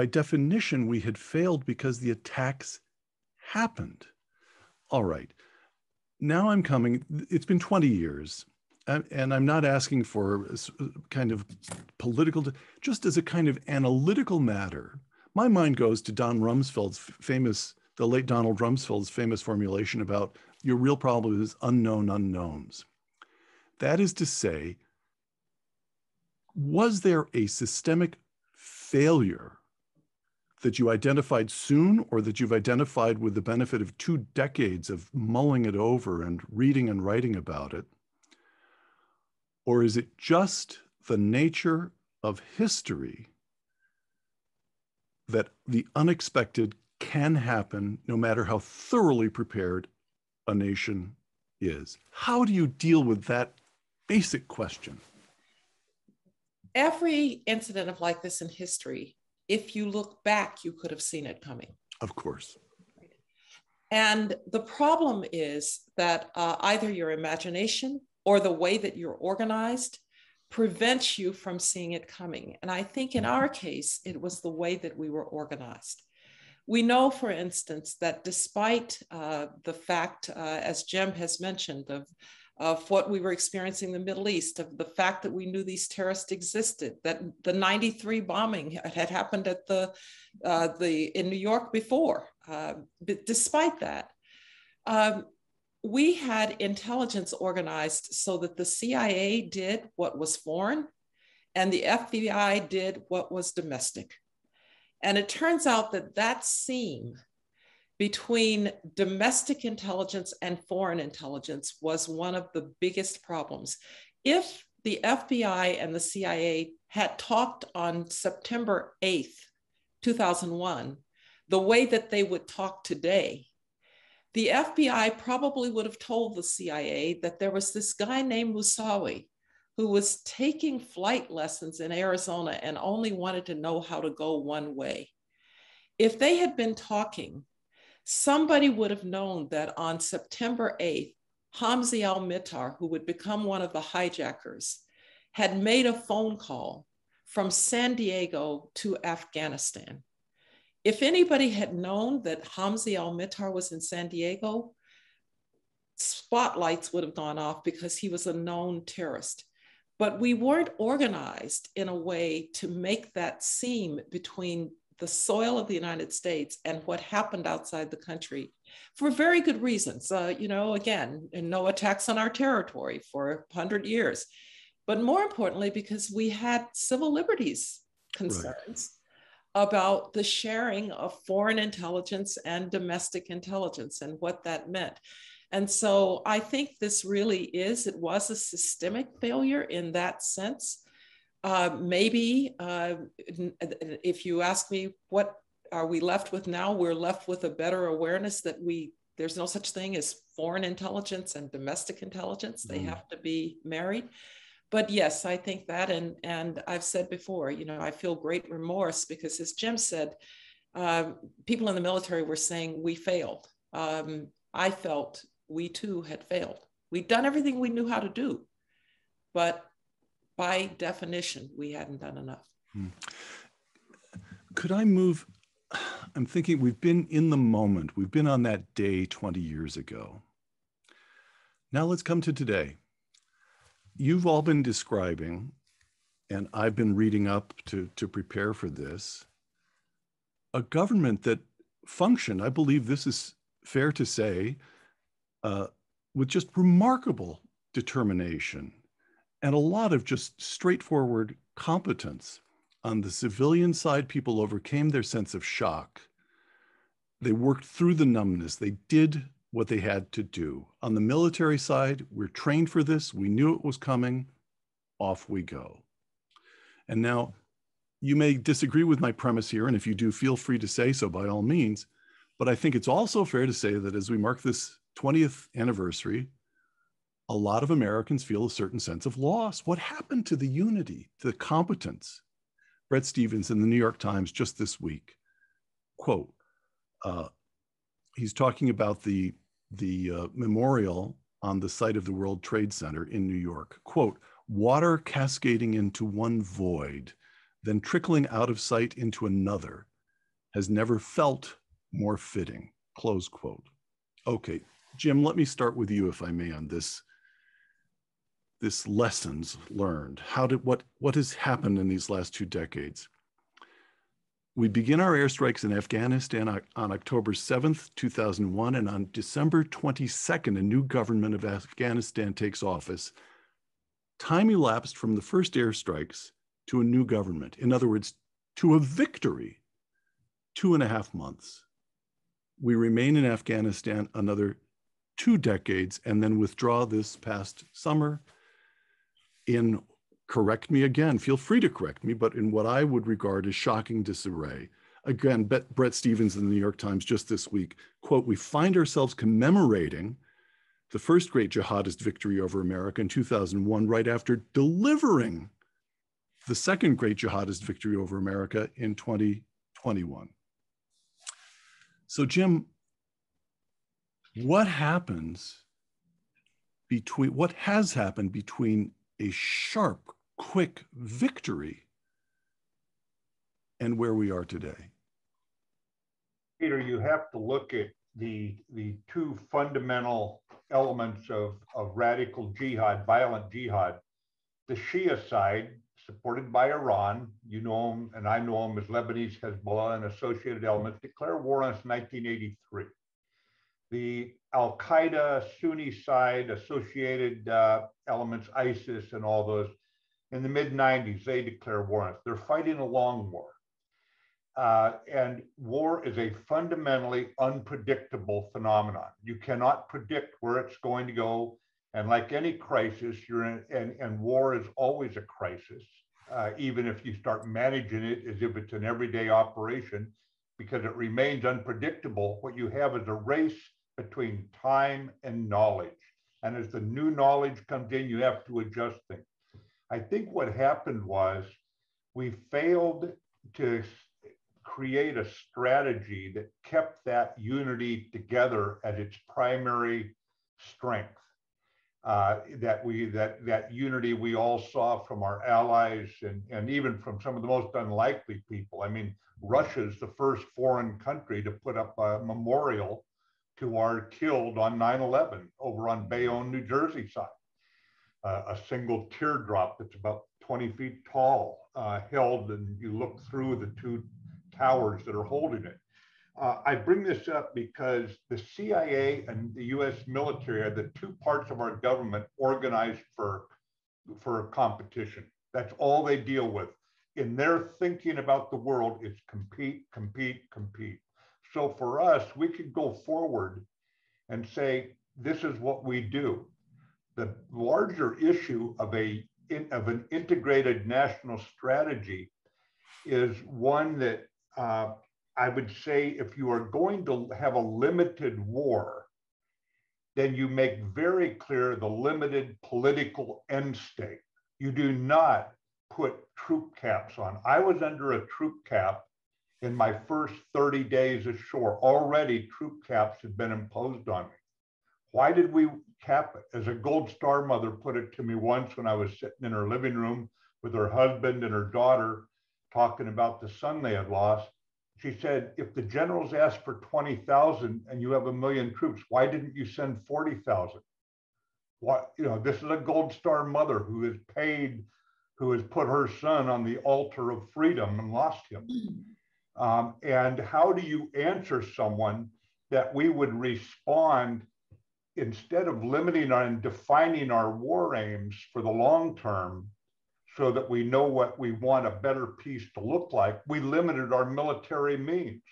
definition, we had failed because the attacks happened. All right, now I'm coming, it's been 20 years. And I'm not asking for kind of political, just as a kind of analytical matter. My mind goes to Don Rumsfeld's the late Donald Rumsfeld's famous formulation about your real problem is unknown unknowns. That is to say, was there a systemic failure that you identified soon, or that you've identified with the benefit of 2 decades of mulling it over and reading and writing about it? Or is it just the nature of history that the unexpected can happen no matter how thoroughly prepared a nation is? How do you deal with that basic question? Every incident like this in history, if you look back, you could have seen it coming. Of course. And the problem is that either your imagination or the way that you're organized prevents you from seeing it coming. And I think in our case, it was the way that we were organized. We know, for instance, that despite the fact, as Jim has mentioned, of what we were experiencing in the Middle East, of the fact that we knew these terrorists existed, that the 93 bombing had happened at in New York before. But despite that, we had intelligence organized so that the CIA did what was foreign and the FBI did what was domestic. And it turns out that that seam between domestic intelligence and foreign intelligence was one of the biggest problems. If the FBI and the CIA had talked on September 8th, 2001, the way that they would talk today, the FBI probably would have told the CIA that there was this guy named Moussaoui who was taking flight lessons in Arizona and only wanted to know how to go one way. If they had been talking, somebody would have known that on September 8th, Hamzi al-Mittar, who would become one of the hijackers, had made a phone call from San Diego to Afghanistan. If anybody had known that Hamzi al-Mittar was in San Diego, spotlights would have gone off because he was a known terrorist. But we weren't organized in a way to make that seam between the soil of the United States and what happened outside the country for very good reasons. Again, no attacks on our territory for 100 years. But more importantly, because we had civil liberties concerns about the sharing of foreign intelligence and domestic intelligence and what that meant. And so I think this really it was a systemic failure in that sense. Maybe if you ask me, what are we left with now? We're left with a better awareness that there's no such thing as foreign intelligence and domestic intelligence. They have to be married. But yes, I think that, and I've said before, I feel great remorse because, as Jim said, people in the military were saying we failed. I felt we too had failed. We'd done everything we knew how to do, but by definition, we hadn't done enough. Could I move? I'm thinking we've been in the moment. We've been on that day 20 years ago. Now let's come to today. You've all been describing, and I've been reading up to prepare for this, a government that functioned, I believe this is fair to say, with just remarkable determination and a lot of just straightforward competence. On the civilian side, people overcame their sense of shock. They worked through the numbness. They did what they had to do. On the military side, we're trained for this. We knew it was coming. Off we go. And now, you may disagree with my premise here, and if you do, feel free to say so by all means. But I think it's also fair to say that as we mark this 20th anniversary, a lot of Americans feel a certain sense of loss. What happened to the unity, to the competence? Bret Stephens in the New York Times just this week, quote, he's talking about the memorial on the site of the World Trade Center in New York, quote, water cascading into one void, then trickling out of sight into another, has never felt more fitting, close quote. Okay, Jim, let me start with you, if I may, on this lessons learned. What has happened in these last 2 decades? We begin our airstrikes in Afghanistan on October 7th, 2001, and on December 22nd, a new government of Afghanistan takes office. Time elapsed from the first airstrikes to a new government. In other words, to a victory, 2.5 months. We remain in Afghanistan another 2 decades and then withdraw this past summer in, correct me again, feel free to correct me, but in what I would regard as shocking disarray. Again, Bret Stephens in the New York Times just this week, quote, we find ourselves commemorating the first great jihadist victory over America in 2001, right after delivering the second great jihadist victory over America in 2021. So Jim, what has happened between a sharp, quick victory and where we are today? Peter, you have to look at the 2 fundamental elements of radical jihad, violent jihad. The Shia side, supported by Iran, you know them, and I know them as Lebanese Hezbollah and associated elements, declare war on us in 1983. The Al-Qaeda Sunni side, associated elements, ISIS and all those, in the mid-90s, they declare war on us. They're fighting a long war. And war is a fundamentally unpredictable phenomenon. You cannot predict where it's going to go. And like any crisis, and war is always a crisis, even if you start managing it as if it's an everyday operation, because it remains unpredictable. What you have is a race between time and knowledge. And as the new knowledge comes in, you have to adjust things. I think what happened was we failed to create a strategy that kept that unity together as its primary strength. that unity we all saw from our allies and even from some of the most unlikely people. I mean, Russia's the first foreign country to put up a memorial to our killed on 9/11 over on Bayonne, New Jersey side. A single teardrop that's about 20 feet tall, held, and you look through the two towers that are holding it. I bring this up because the CIA and the US military are the two parts of our government organized for competition. That's all they deal with. In their thinking about the world, it's compete, compete, compete. So for us, we could go forward and say, this is what we do. The larger issue of an integrated national strategy is one that I would say if you are going to have a limited war, then you make very clear the limited political end state. You do not put troop caps on. I was under a troop cap in my first 30 days ashore. Already troop caps had been imposed on me. Why did we cap it? As a Gold Star mother put it to me once when I was sitting in her living room with her husband and her daughter talking about the son they had lost. She said, if the generals asked for 20,000 and you have 1 million troops, why didn't you send 40,000? What, you know, this is a Gold Star mother who is paid, who has put her son on the altar of freedom and lost him. And how do you answer someone that we would respond instead of limiting and defining our war aims for the long term so that we know what we want a better peace to look like, we limited our military means.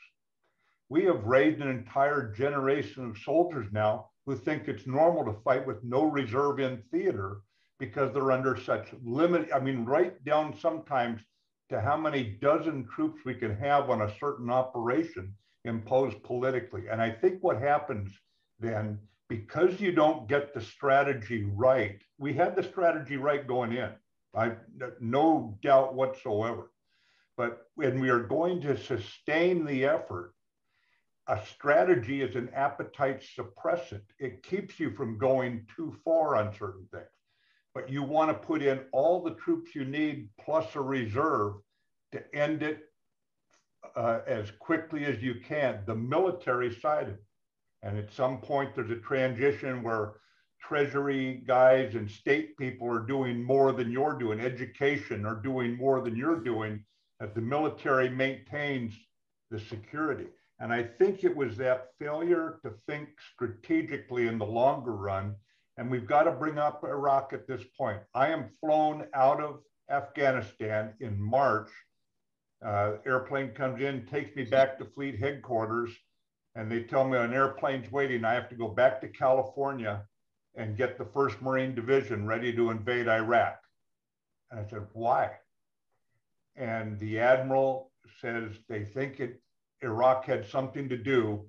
We have raised an entire generation of soldiers now who think it's normal to fight with no reserve in theater because they're under such limit. I mean, right down sometimes to how many dozen troops we can have on a certain operation imposed politically. And I think what happens then, because you don't get the strategy right, we had the strategy right going in. No doubt whatsoever. But when we are going to sustain the effort, a strategy is an appetite suppressant. It keeps you from going too far on certain things. But you want to put in all the troops you need plus a reserve to end it as quickly as you can, the military side of it. And at some point, there's a transition where Treasury guys and state people are doing more than you're doing, education are doing more than you're doing, as the military maintains the security. And I think it was that failure to think strategically in the longer run. And we've got to bring up Iraq at this point. I am flown out of Afghanistan in March. Airplane comes in, takes me back to fleet headquarters, and they tell me an airplane's waiting. I have to go back to California and get the 1st Marine Division ready to invade Iraq. And I said, why? And the Admiral says they think Iraq had something to do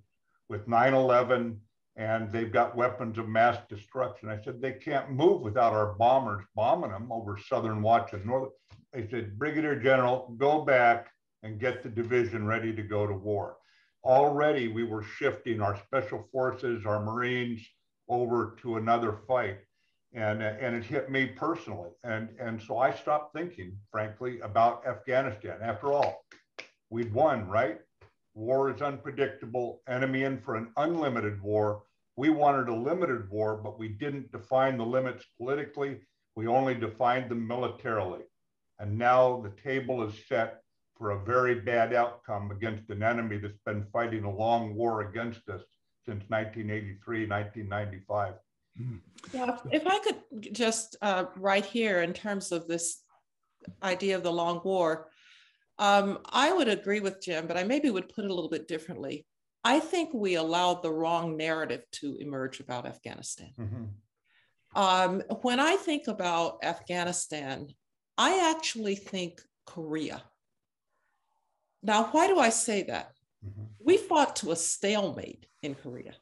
with 9/11 and they've got weapons of mass destruction. I said, they can't move without our bombers bombing them over Southern Watch and Northern. They said, Brigadier General, go back and get the division ready to go to war. Already we were shifting our special forces, our Marines over to another fight. And it hit me personally. And so I stopped thinking, frankly, about Afghanistan. After all, we'd won, right? War is unpredictable, enemy in for an unlimited war. We wanted a limited war, but we didn't define the limits politically. We only defined them militarily. And now the table is set for a very bad outcome against an enemy that's been fighting a long war against us since 1983, 1995. Yeah, if I could just right here in terms of this idea of the long war, I would agree with Jim, but I maybe would put it a little bit differently. I think we allowed the wrong narrative to emerge about Afghanistan. Mm-hmm. When I think about Afghanistan, I actually think Korea. Now, why do I say that? Mm-hmm. We fought to a stalemate in Korea.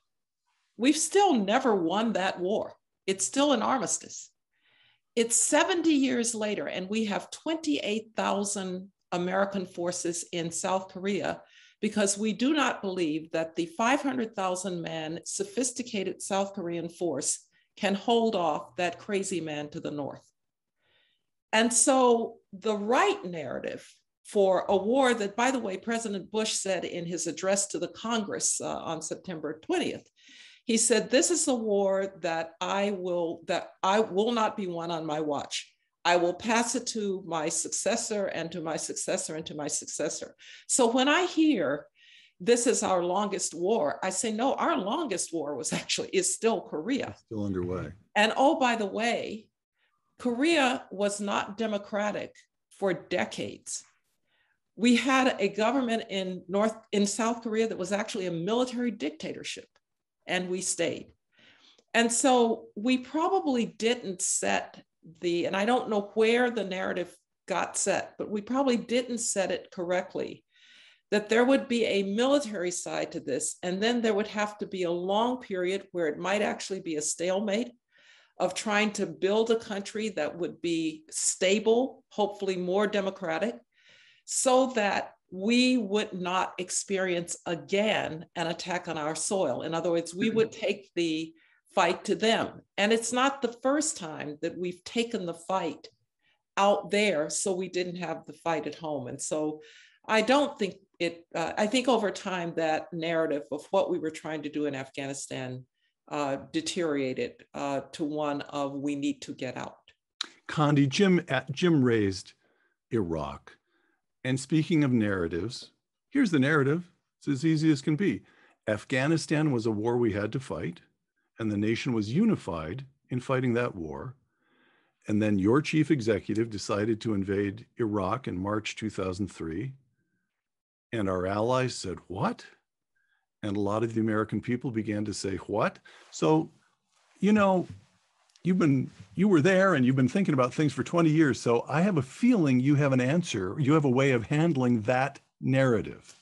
We've still never won that war. It's still an armistice. It's 70 years later, and we have 28,000 American forces in South Korea because we do not believe that the 500,000 man sophisticated South Korean force can hold off that crazy man to the north. And so the right narrative for a war that, by the way, President Bush said in his address to the Congress on September 20th, he said, this is a war that I will not be won on my watch. I will pass it to my successor and to my successor and to my successor. So when I hear this is our longest war, I say, no, our longest war is still Korea. It's still underway. And oh, by the way, Korea was not democratic for decades. We had a government in South Korea that was actually a military dictatorship, and we stayed. And so we probably didn't set and I don't know where the narrative got set, but we probably didn't set it correctly, that there would be a military side to this, and then there would have to be a long period where it might actually be a stalemate of trying to build a country that would be stable, hopefully more democratic, so that we would not experience again an attack on our soil. In other words, we would take the fight to them. And it's not the first time that we've taken the fight out there, so we didn't have the fight at home. And so I don't think I think over time that narrative of what we were trying to do in Afghanistan deteriorated to one of we need to get out. Condi, Jim raised Iraq. And speaking of narratives, here's the narrative. It's as easy as can be. Afghanistan was a war we had to fight, and the nation was unified in fighting that war. And then your chief executive decided to invade Iraq in March 2003. And our allies said, what? And a lot of the American people began to say, what? So, you know, you were there and you've been thinking about things for 20 years. So I have a feeling you have an answer. You have a way of handling that narrative.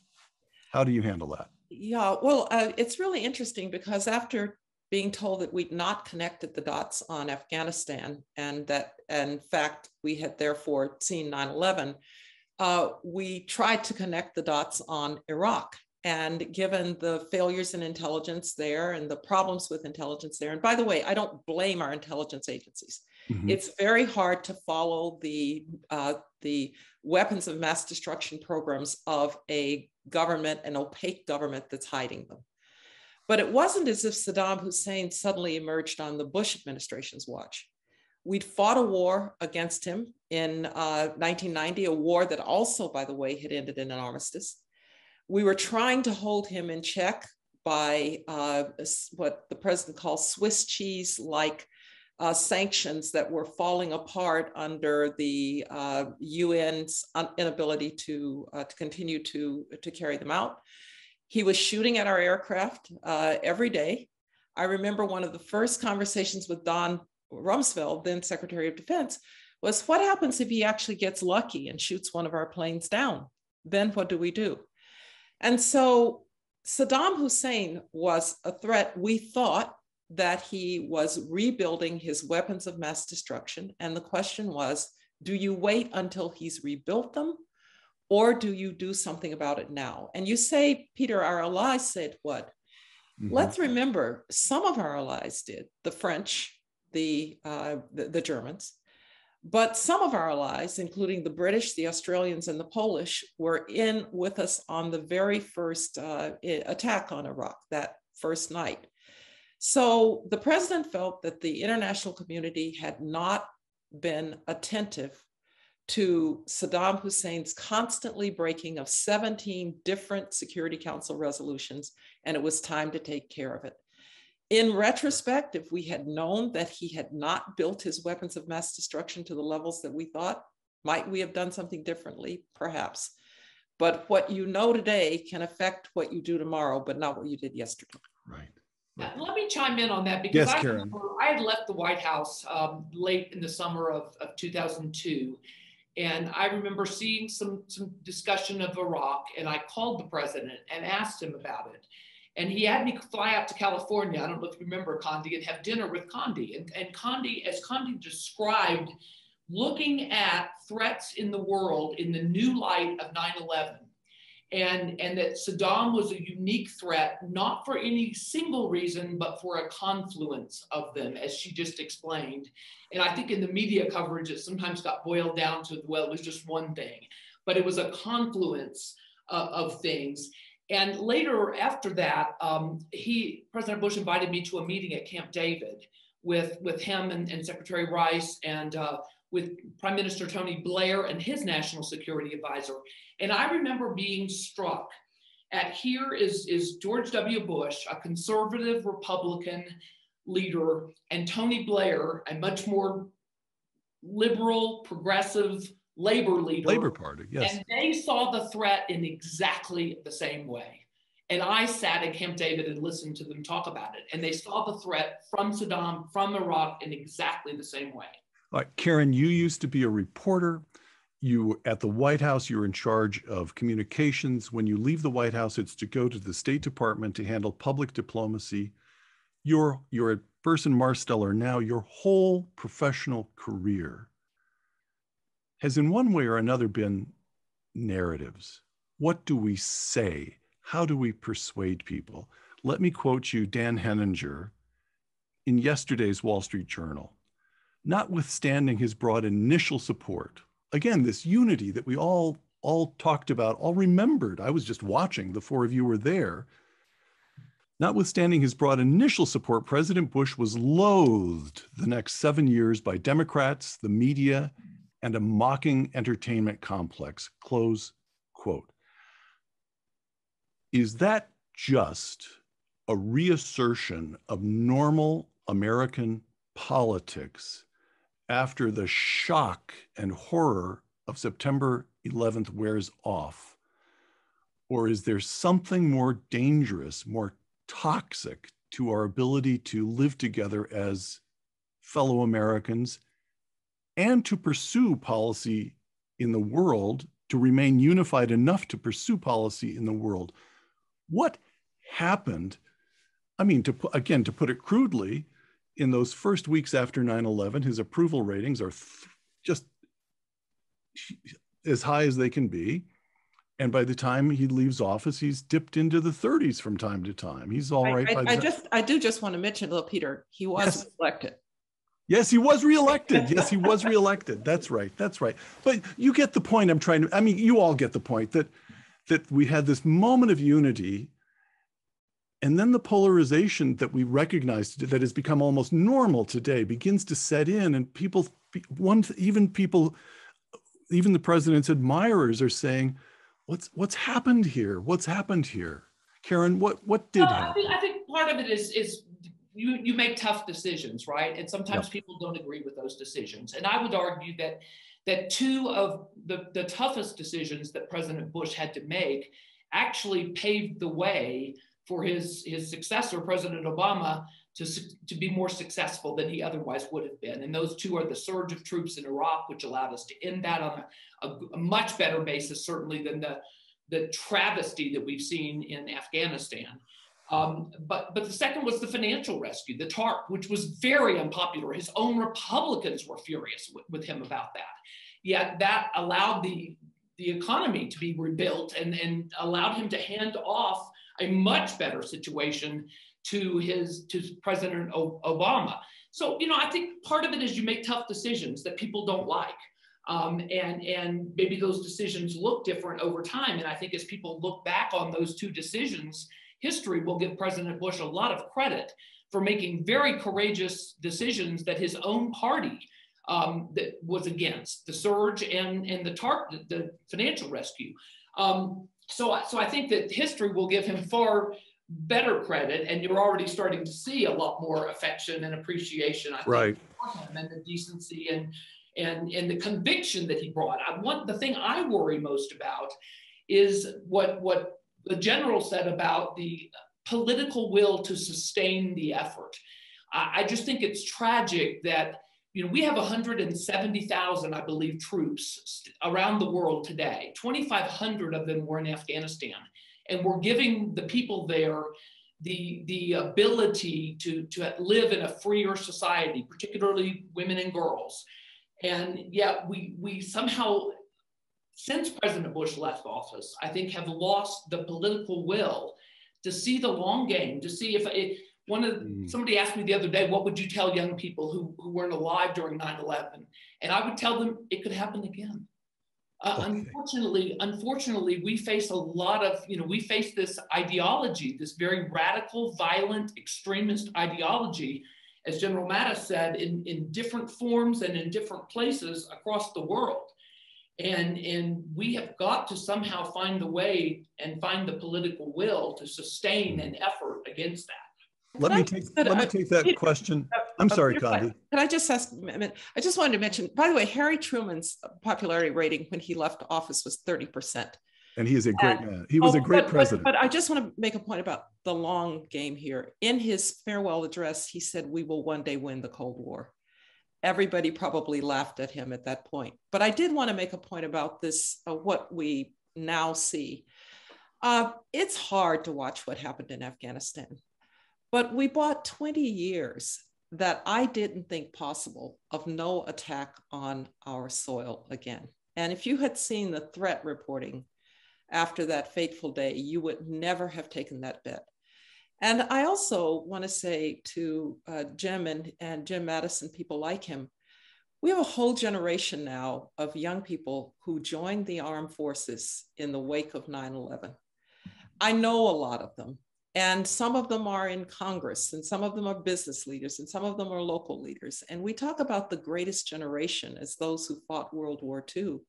How do you handle that? Yeah, well, it's really interesting because after being told that we'd not connected the dots on Afghanistan and that, in fact, we had therefore seen 9/11, we tried to connect the dots on Iraq. And given the failures in intelligence there and the problems with intelligence there, and by the way, I don't blame our intelligence agencies. Mm-hmm. It's very hard to follow the weapons of mass destruction programs of a government, an opaque government that's hiding them. But it wasn't as if Saddam Hussein suddenly emerged on the Bush administration's watch. We'd fought a war against him in 1990, a war that also, by the way, had ended in an armistice. We were trying to hold him in check by what the president calls Swiss cheese-like sanctions that were falling apart under the UN's inability to continue to carry them out. He was shooting at our aircraft every day. I remember one of the first conversations with Don Rumsfeld, then Secretary of Defense, was what happens if he actually gets lucky and shoots one of our planes down? Then what do we do? And so Saddam Hussein was a threat. We thought that he was rebuilding his weapons of mass destruction. And the question was, do you wait until he's rebuilt them? Or do you do something about it now? And you say, Peter, our allies said what? Mm-hmm. Let's remember, some of our allies did, the French, the Germans, but some of our allies, including the British, the Australians, and the Polish, were in with us on the very first attack on Iraq, that first night. So the president felt that the international community had not been attentive to Saddam Hussein's constantly breaking of 17 different Security Council resolutions, and it was time to take care of it. In retrospect, if we had known that he had not built his weapons of mass destruction to the levels that we thought, might we have done something differently? Perhaps. But what you know today can affect what you do tomorrow, but not what you did yesterday. Right. Let me chime in on that because yes, Karen. I had left the White House late in the summer of 2002. And I remember seeing some discussion of Iraq, and I called the president and asked him about it. And he had me fly out to California, I don't know if you remember, Condi, and have dinner with Condi. And Condi, as Condi described, looking at threats in the world in the new light of 9/11 and that Saddam was a unique threat, not for any single reason, but for a confluence of them, as she just explained. And I think in the media coverage, it sometimes got boiled down to, well, it was just one thing, but it was a confluence of things. And later after that, President Bush invited me to a meeting at Camp David with him and Secretary Rice and with Prime Minister Tony Blair and his national security advisor. And I remember being struck at here is George W. Bush, a conservative Republican leader, and Tony Blair, a much more liberal, progressive labor leader. Labor Party, yes. And they saw the threat in exactly the same way. And I sat at Camp David and listened to them talk about it. And they saw the threat from Saddam, from Iraq in exactly the same way. All right, Karen, you used to be a reporter. You at the White House, you're in charge of communications. When you leave the White House, it's to go to the State Department to handle public diplomacy. You're at Burson Marsteller now. Your whole professional career has in one way or another been narratives. What do we say? How do we persuade people? Let me quote you, Dan Henninger, in yesterday's Wall Street Journal. Notwithstanding his broad initial support, again, this unity that we all talked about, all remembered. I was just watching, the four of you were there. Notwithstanding his broad initial support, President Bush was loathed the next 7 years by Democrats, the media, and a mocking entertainment complex, close quote. Is that just a reassertion of normal American politics after the shock and horror of September 11th wears off? Or is there something more dangerous, more toxic to our ability to live together as fellow Americans and to pursue policy in the world, to remain unified enough to pursue policy in the world? What happened? I mean, to put it crudely, in those first weeks after 9/11, his approval ratings are just as high as they can be. And by the time he leaves office, he's dipped into the 30s from time to time. He's all right. I do just want to mention, though, Peter, he was elected. Yes, he was reelected. Yes, he was reelected. That's right. That's right. But you get the point I'm trying to, I mean, you all get the point that we had this moment of unity, and then the polarization that we recognized that has become almost normal today begins to set in, and even the president's admirers are saying, what's happened here? What's happened here? Karen, what did happen? I think part of it is you make tough decisions, right? And sometimes people don't agree with those decisions. And I would argue that two of the toughest decisions that President Bush had to make actually paved the way for his successor, President Obama, to be more successful than he otherwise would have been. And those two are the surge of troops in Iraq, which allowed us to end that on a much better basis, certainly than the travesty that we've seen in Afghanistan. But the second was the financial rescue, the TARP, which was very unpopular. His own Republicans were furious with him about that. Yet that allowed the economy to be rebuilt and allowed him to hand off a much better situation to President Obama. So, I think part of it is you make tough decisions that people don't like. And maybe those decisions look different over time. And I think as people look back on those two decisions, history will give President Bush a lot of credit for making very courageous decisions that his own party that was against, the surge and the TARP, the financial rescue. So I think that history will give him far better credit, and you're already starting to see a lot more affection and appreciation, I think, for him, and the decency and the conviction that he brought. The thing I worry most about is what the general said about the political will to sustain the effort. I just think it's tragic that we have 170,000, I believe, troops around the world today. 2,500 of them were in Afghanistan. And we're giving the people there the ability to live in a freer society, particularly women and girls. And yet we somehow since President Bush left office, I think have lost the political will to see the long game, to see if somebody asked me the other day, what would you tell young people who weren't alive during 9/11? And I would tell them it could happen again. Okay. Unfortunately, we face a lot of, we face this ideology, this very radical, violent, extremist ideology, as General Mattis said, in different forms and in different places across the world. And we have got to somehow find the way and find the political will to sustain an effort against that. Let me take that question. I'm sorry, Condi. Can I just ask? I just wanted to mention, by the way, Harry Truman's popularity rating when he left office was 30%. And he is a great man. He was a great president. But I just want to make a point about the long game here. In his farewell address, he said, "We will one day win the Cold War." Everybody probably laughed at him at that point. But I did want to make a point about this, what we now see. It's hard to watch what happened in Afghanistan. But we bought 20 years that I didn't think possible of no attack on our soil again. And if you had seen the threat reporting after that fateful day, you would never have taken that bet. And I also want to say to Jim and Jim Mattis and people like him, we have a whole generation now of young people who joined the armed forces in the wake of 9/11. I know a lot of them. And some of them are in Congress, and some of them are business leaders, and some of them are local leaders. And we talk about the greatest generation as those who fought World War II.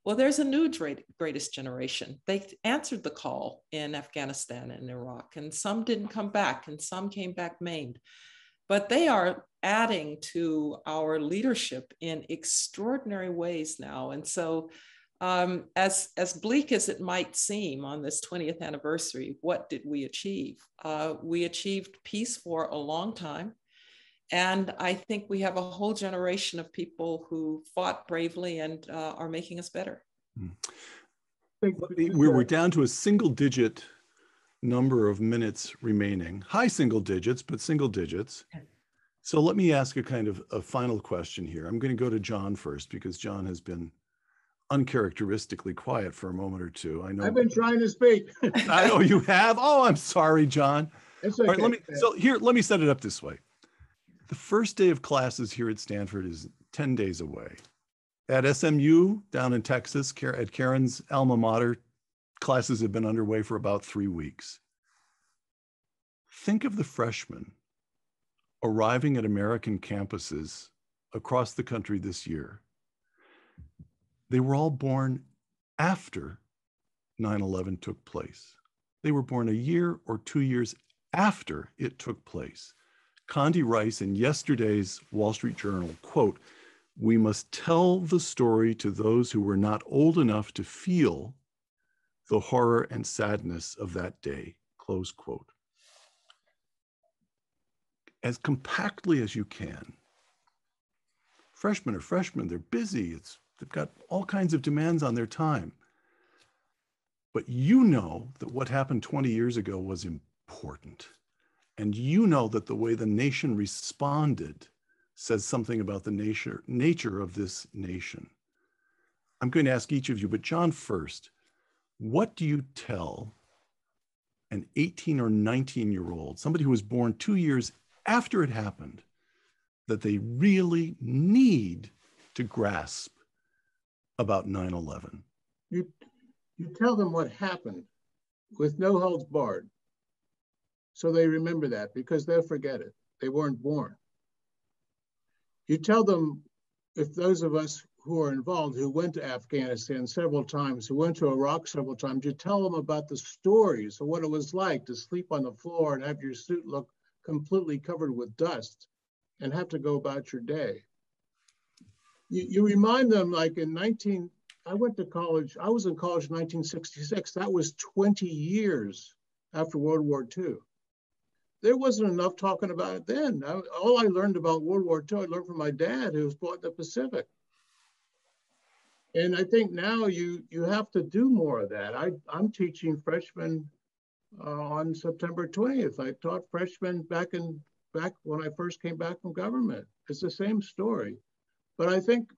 Well, there's a new greatest generation. They answered the call in Afghanistan and Iraq, and some didn't come back, and some came back maimed. But they are adding to our leadership in extraordinary ways now. And so as bleak as it might seem on this 20th anniversary, what did we achieve? We achieved peace for a long time. And I think we have a whole generation of people who fought bravely and are making us better. We're down to a single-digit number of minutes remaining. High single digits, but single digits. So let me ask a kind of a final question here. I'm going to go to John first because John has been uncharacteristically quiet for a moment or two. I know I've been trying to speak. I know you have. Oh, I'm sorry, John. It's okay. All right, let me set it up this way. The first day of classes here at Stanford is 10 days away. At SMU down in Texas, at Karen's alma mater, classes have been underway for about 3 weeks. Think of the freshmen arriving at American campuses across the country this year. They were all born after 9/11 took place. They were born a year or 2 years after it took place. Condi Rice in yesterday's Wall Street Journal, quote, "We must tell the story to those who were not old enough to feel the horror and sadness of that day," close quote. As compactly as you can. Freshmen are freshmen, they're busy, they've got all kinds of demands on their time. But you know that what happened 20 years ago was important. And you know that the way the nation responded says something about the nature of this nation. I'm going to ask each of you, but John first, what do you tell an 18 or 19-year-old, somebody who was born 2 years after it happened, that they really need to grasp about 9/11? You tell them what happened with no holds barred. So they remember that because they'll forget it. They weren't born. You tell them, if those of us who are involved, who went to Afghanistan several times, who went to Iraq several times, you tell them about the stories of what it was like to sleep on the floor and have your suit look completely covered with dust and have to go about your day. You remind them, like I went to college, I was in college in 1966. That was 20 years after World War II. There wasn't enough talking about it then. All I learned about World War II, I learned from my dad, who was fought in the Pacific. And I think now you have to do more of that. I'm teaching freshmen on September 20th. I taught freshmen back when I first came back from government. It's the same story. But I think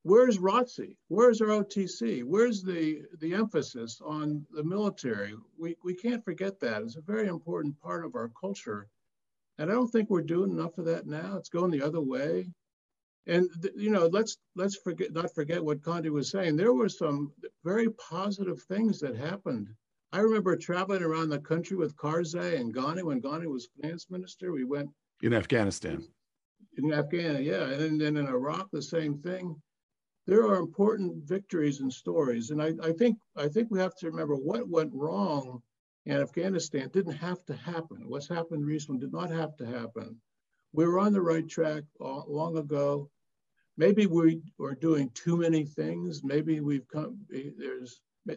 where's ROTC? Where's our OTC? Where's the emphasis on the military? We can't forget that. It's a very important part of our culture. And I don't think we're doing enough of that now. It's going the other way. And you know, let's not forget what Condi was saying. There were some very positive things that happened. I remember traveling around the country with Karzai and Ghani when Ghani was finance minister. We went in Afghanistan. In Afghanistan, yeah, and then in Iraq, the same thing. There are important victories and stories, and I think we have to remember what went wrong in Afghanistan didn't have to happen. What's happened recently did not have to happen. We were on the right track long ago. Maybe we are doing too many things. Maybe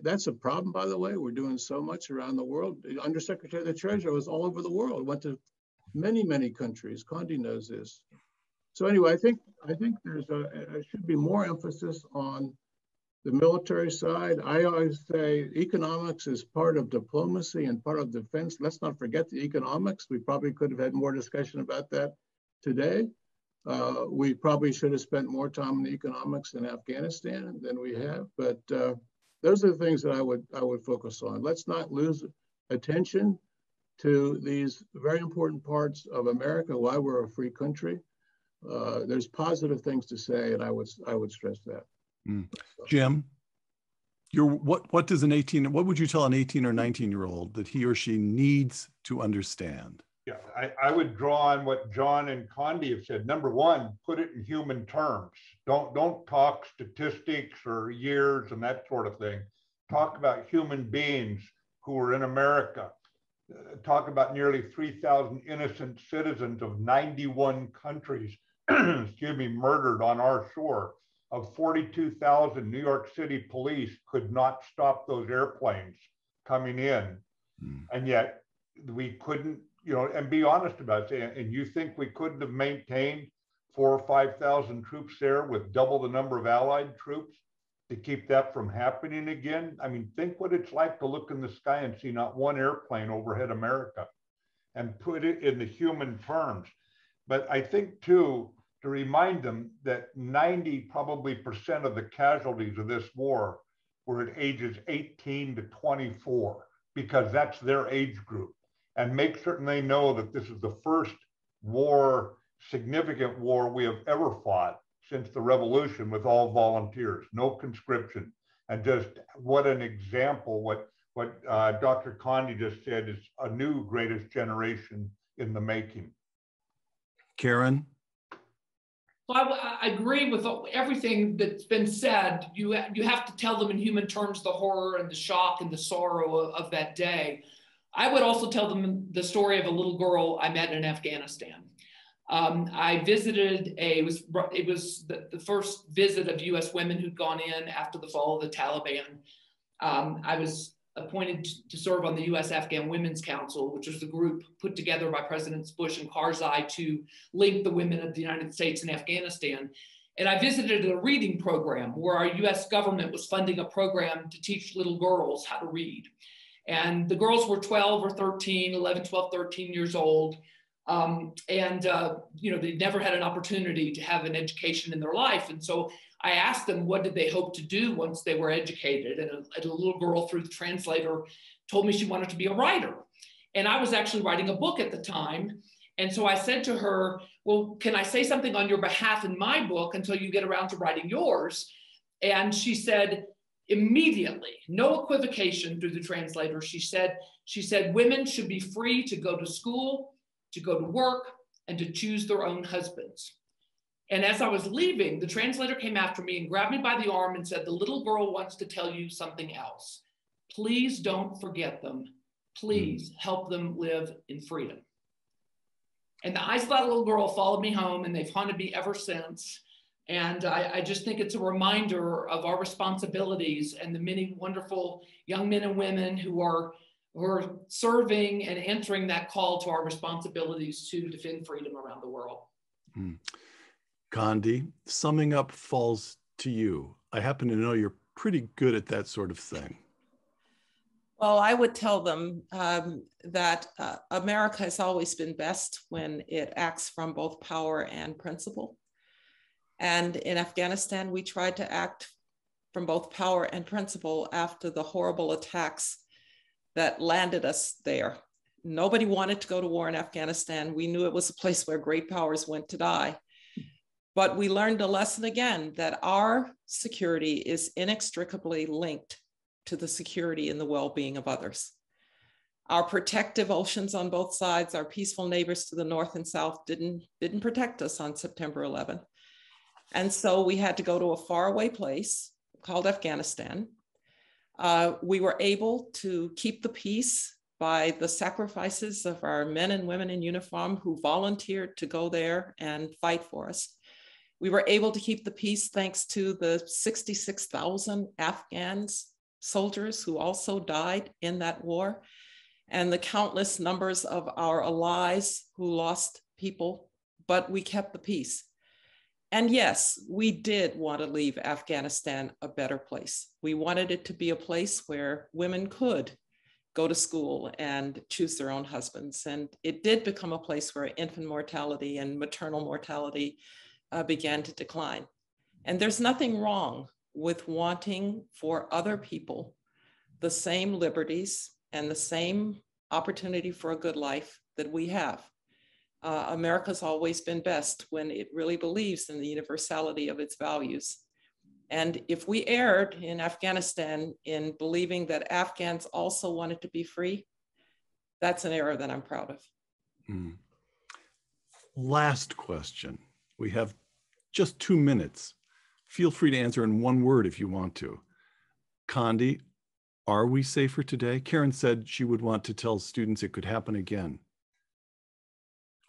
that's a problem, by the way. We're doing so much around the world. The Undersecretary of the Treasury was all over the world, went to many, many countries. Condi knows this. So anyway, I think there should be more emphasis on the military side. I always say economics is part of diplomacy and part of defense. Let's not forget the economics. We probably could have had more discussion about that today. We probably should have spent more time on the economics in Afghanistan than we have, but those are the things that I would focus on. Let's not lose attention to these very important parts of America, why we're a free country. There's positive things to say, and I would stress that. Jim, what would you tell an 18 or 19-year-old that he or she needs to understand? Yeah, I would draw on what John and Condi have said. Number one, put it in human terms. Don't talk statistics or years and that sort of thing. Talk about human beings who are in America. Talk about nearly 3,000 innocent citizens of 91 countries, excuse me, murdered on our shore. Of 42,000, New York City police could not stop those airplanes coming in. And yet we couldn't, you know, and be honest about it. And you think we couldn't have maintained 4,000 or 5,000 troops there with double the number of Allied troops to keep that from happening again? I mean, think what it's like to look in the sky and see not one airplane overhead America, and put it in the human terms. But I think too, to remind them that 90% of the casualties of this war were at ages 18 to 24, because that's their age group. And make certain they know that this is the first war, significant war we have ever fought since the revolution, with all volunteers, no conscription. And just what an example, what Dr. Condi just said is a new greatest generation in the making. Karen? Well, I agree with everything that's been said. You have to tell them in human terms the horror and the shock and the sorrow of that day. I would also tell them the story of a little girl I met in Afghanistan. I visited it was the first visit of US women who'd gone in after the fall of the Taliban. I was appointed to serve on the US Afghan Women's Council, which was the group put together by Presidents Bush and Karzai to link the women of the United States and Afghanistan. And I visited a reading program where our US government was funding a program to teach little girls how to read. And the girls were 12 or 13, 11, 12, 13 years old. You know, they never had an opportunity to have an education in their life. And so I asked them, what did they hope to do once they were educated? And a little girl, through the translator, told me she wanted to be a writer. And I was actually writing a book at the time. And so I said to her, well, can I say something on your behalf in my book until you get around to writing yours? And she said, immediately, no equivocation through the translator, she said, women should be free to go to school, to go to work, and to choose their own husbands. And as I was leaving, the translator came after me and grabbed me by the arm and said, the little girl wants to tell you something else. Please don't forget them. Please help them live in freedom. And the eyes of that little girl followed me home, and they've haunted me ever since. And I just think it's a reminder of our responsibilities and the many wonderful young men and women who are serving and answering that call to our responsibilities to defend freedom around the world. Condi, summing up falls to you. I happen to know you're pretty good at that sort of thing. Well, I would tell them that America has always been best when it acts from both power and principle. And in Afghanistan, we tried to act from both power and principle after the horrible attacks that landed us there. Nobody wanted to go to war in Afghanistan. We knew it was a place where great powers went to die. But we learned a lesson again that our security is inextricably linked to the security and the well-being of others. Our protective oceans on both sides, our peaceful neighbors to the north and south didn't protect us on September 11th. And so we had to go to a faraway place called Afghanistan. We were able to keep the peace by the sacrifices of our men and women in uniform who volunteered to go there and fight for us. We were able to keep the peace thanks to the 66,000 Afghan soldiers who also died in that war, and the countless numbers of our allies who lost people, but we kept the peace. And yes, we did want to leave Afghanistan a better place. We wanted it to be a place where women could go to school and choose their own husbands. And it did become a place where infant mortality and maternal mortality began to decline. And there's nothing wrong with wanting for other people the same liberties and the same opportunity for a good life that we have. America's always been best when it really believes in the universality of its values. And if we erred in Afghanistan in believing that Afghans also wanted to be free, that's an error that I'm proud of. Last question. We have just 2 minutes. Feel free to answer in one word if you want to. Condi, are we safer today? Karen said she would want to tell students it could happen again.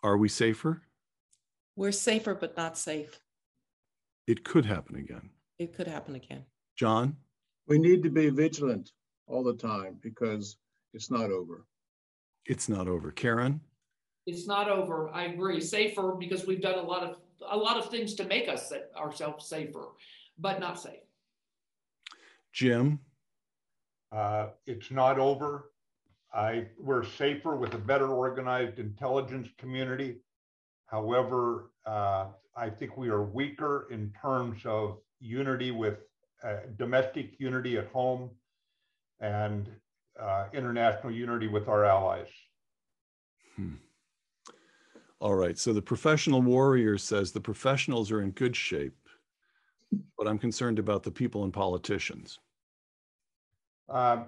Are we safer? We're safer, but not safe. It could happen again. It could happen again. John? We need to be vigilant all the time because it's not over. It's not over. Karen? It's not over. I agree. Safer because we've done a lot of things to make us ourselves safer, but not safe. Jim? It's not over. We're safer with a better organized intelligence community. However, I think we are weaker in terms of unity with domestic unity at home and international unity with our allies. All right, so the professional warrior says the professionals are in good shape, but I'm concerned about the people and politicians. I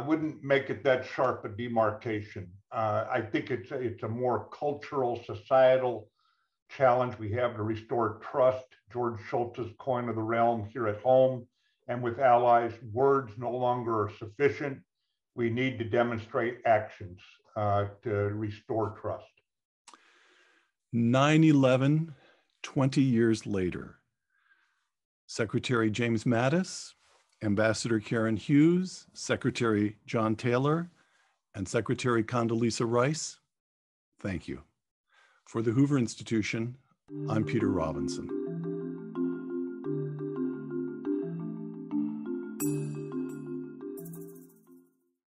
wouldn't make it that sharp a demarcation. I think it's a more cultural, societal challenge we have to restore trust. George Shultz's coin of the realm here at home and with allies. Words no longer are sufficient. We need to demonstrate actions to restore trust. 9/11, 20 years later. Secretary James Mattis, Ambassador Karen Hughes, Secretary John Taylor, and Secretary Condoleezza Rice, thank you. For the Hoover Institution, I'm Peter Robinson.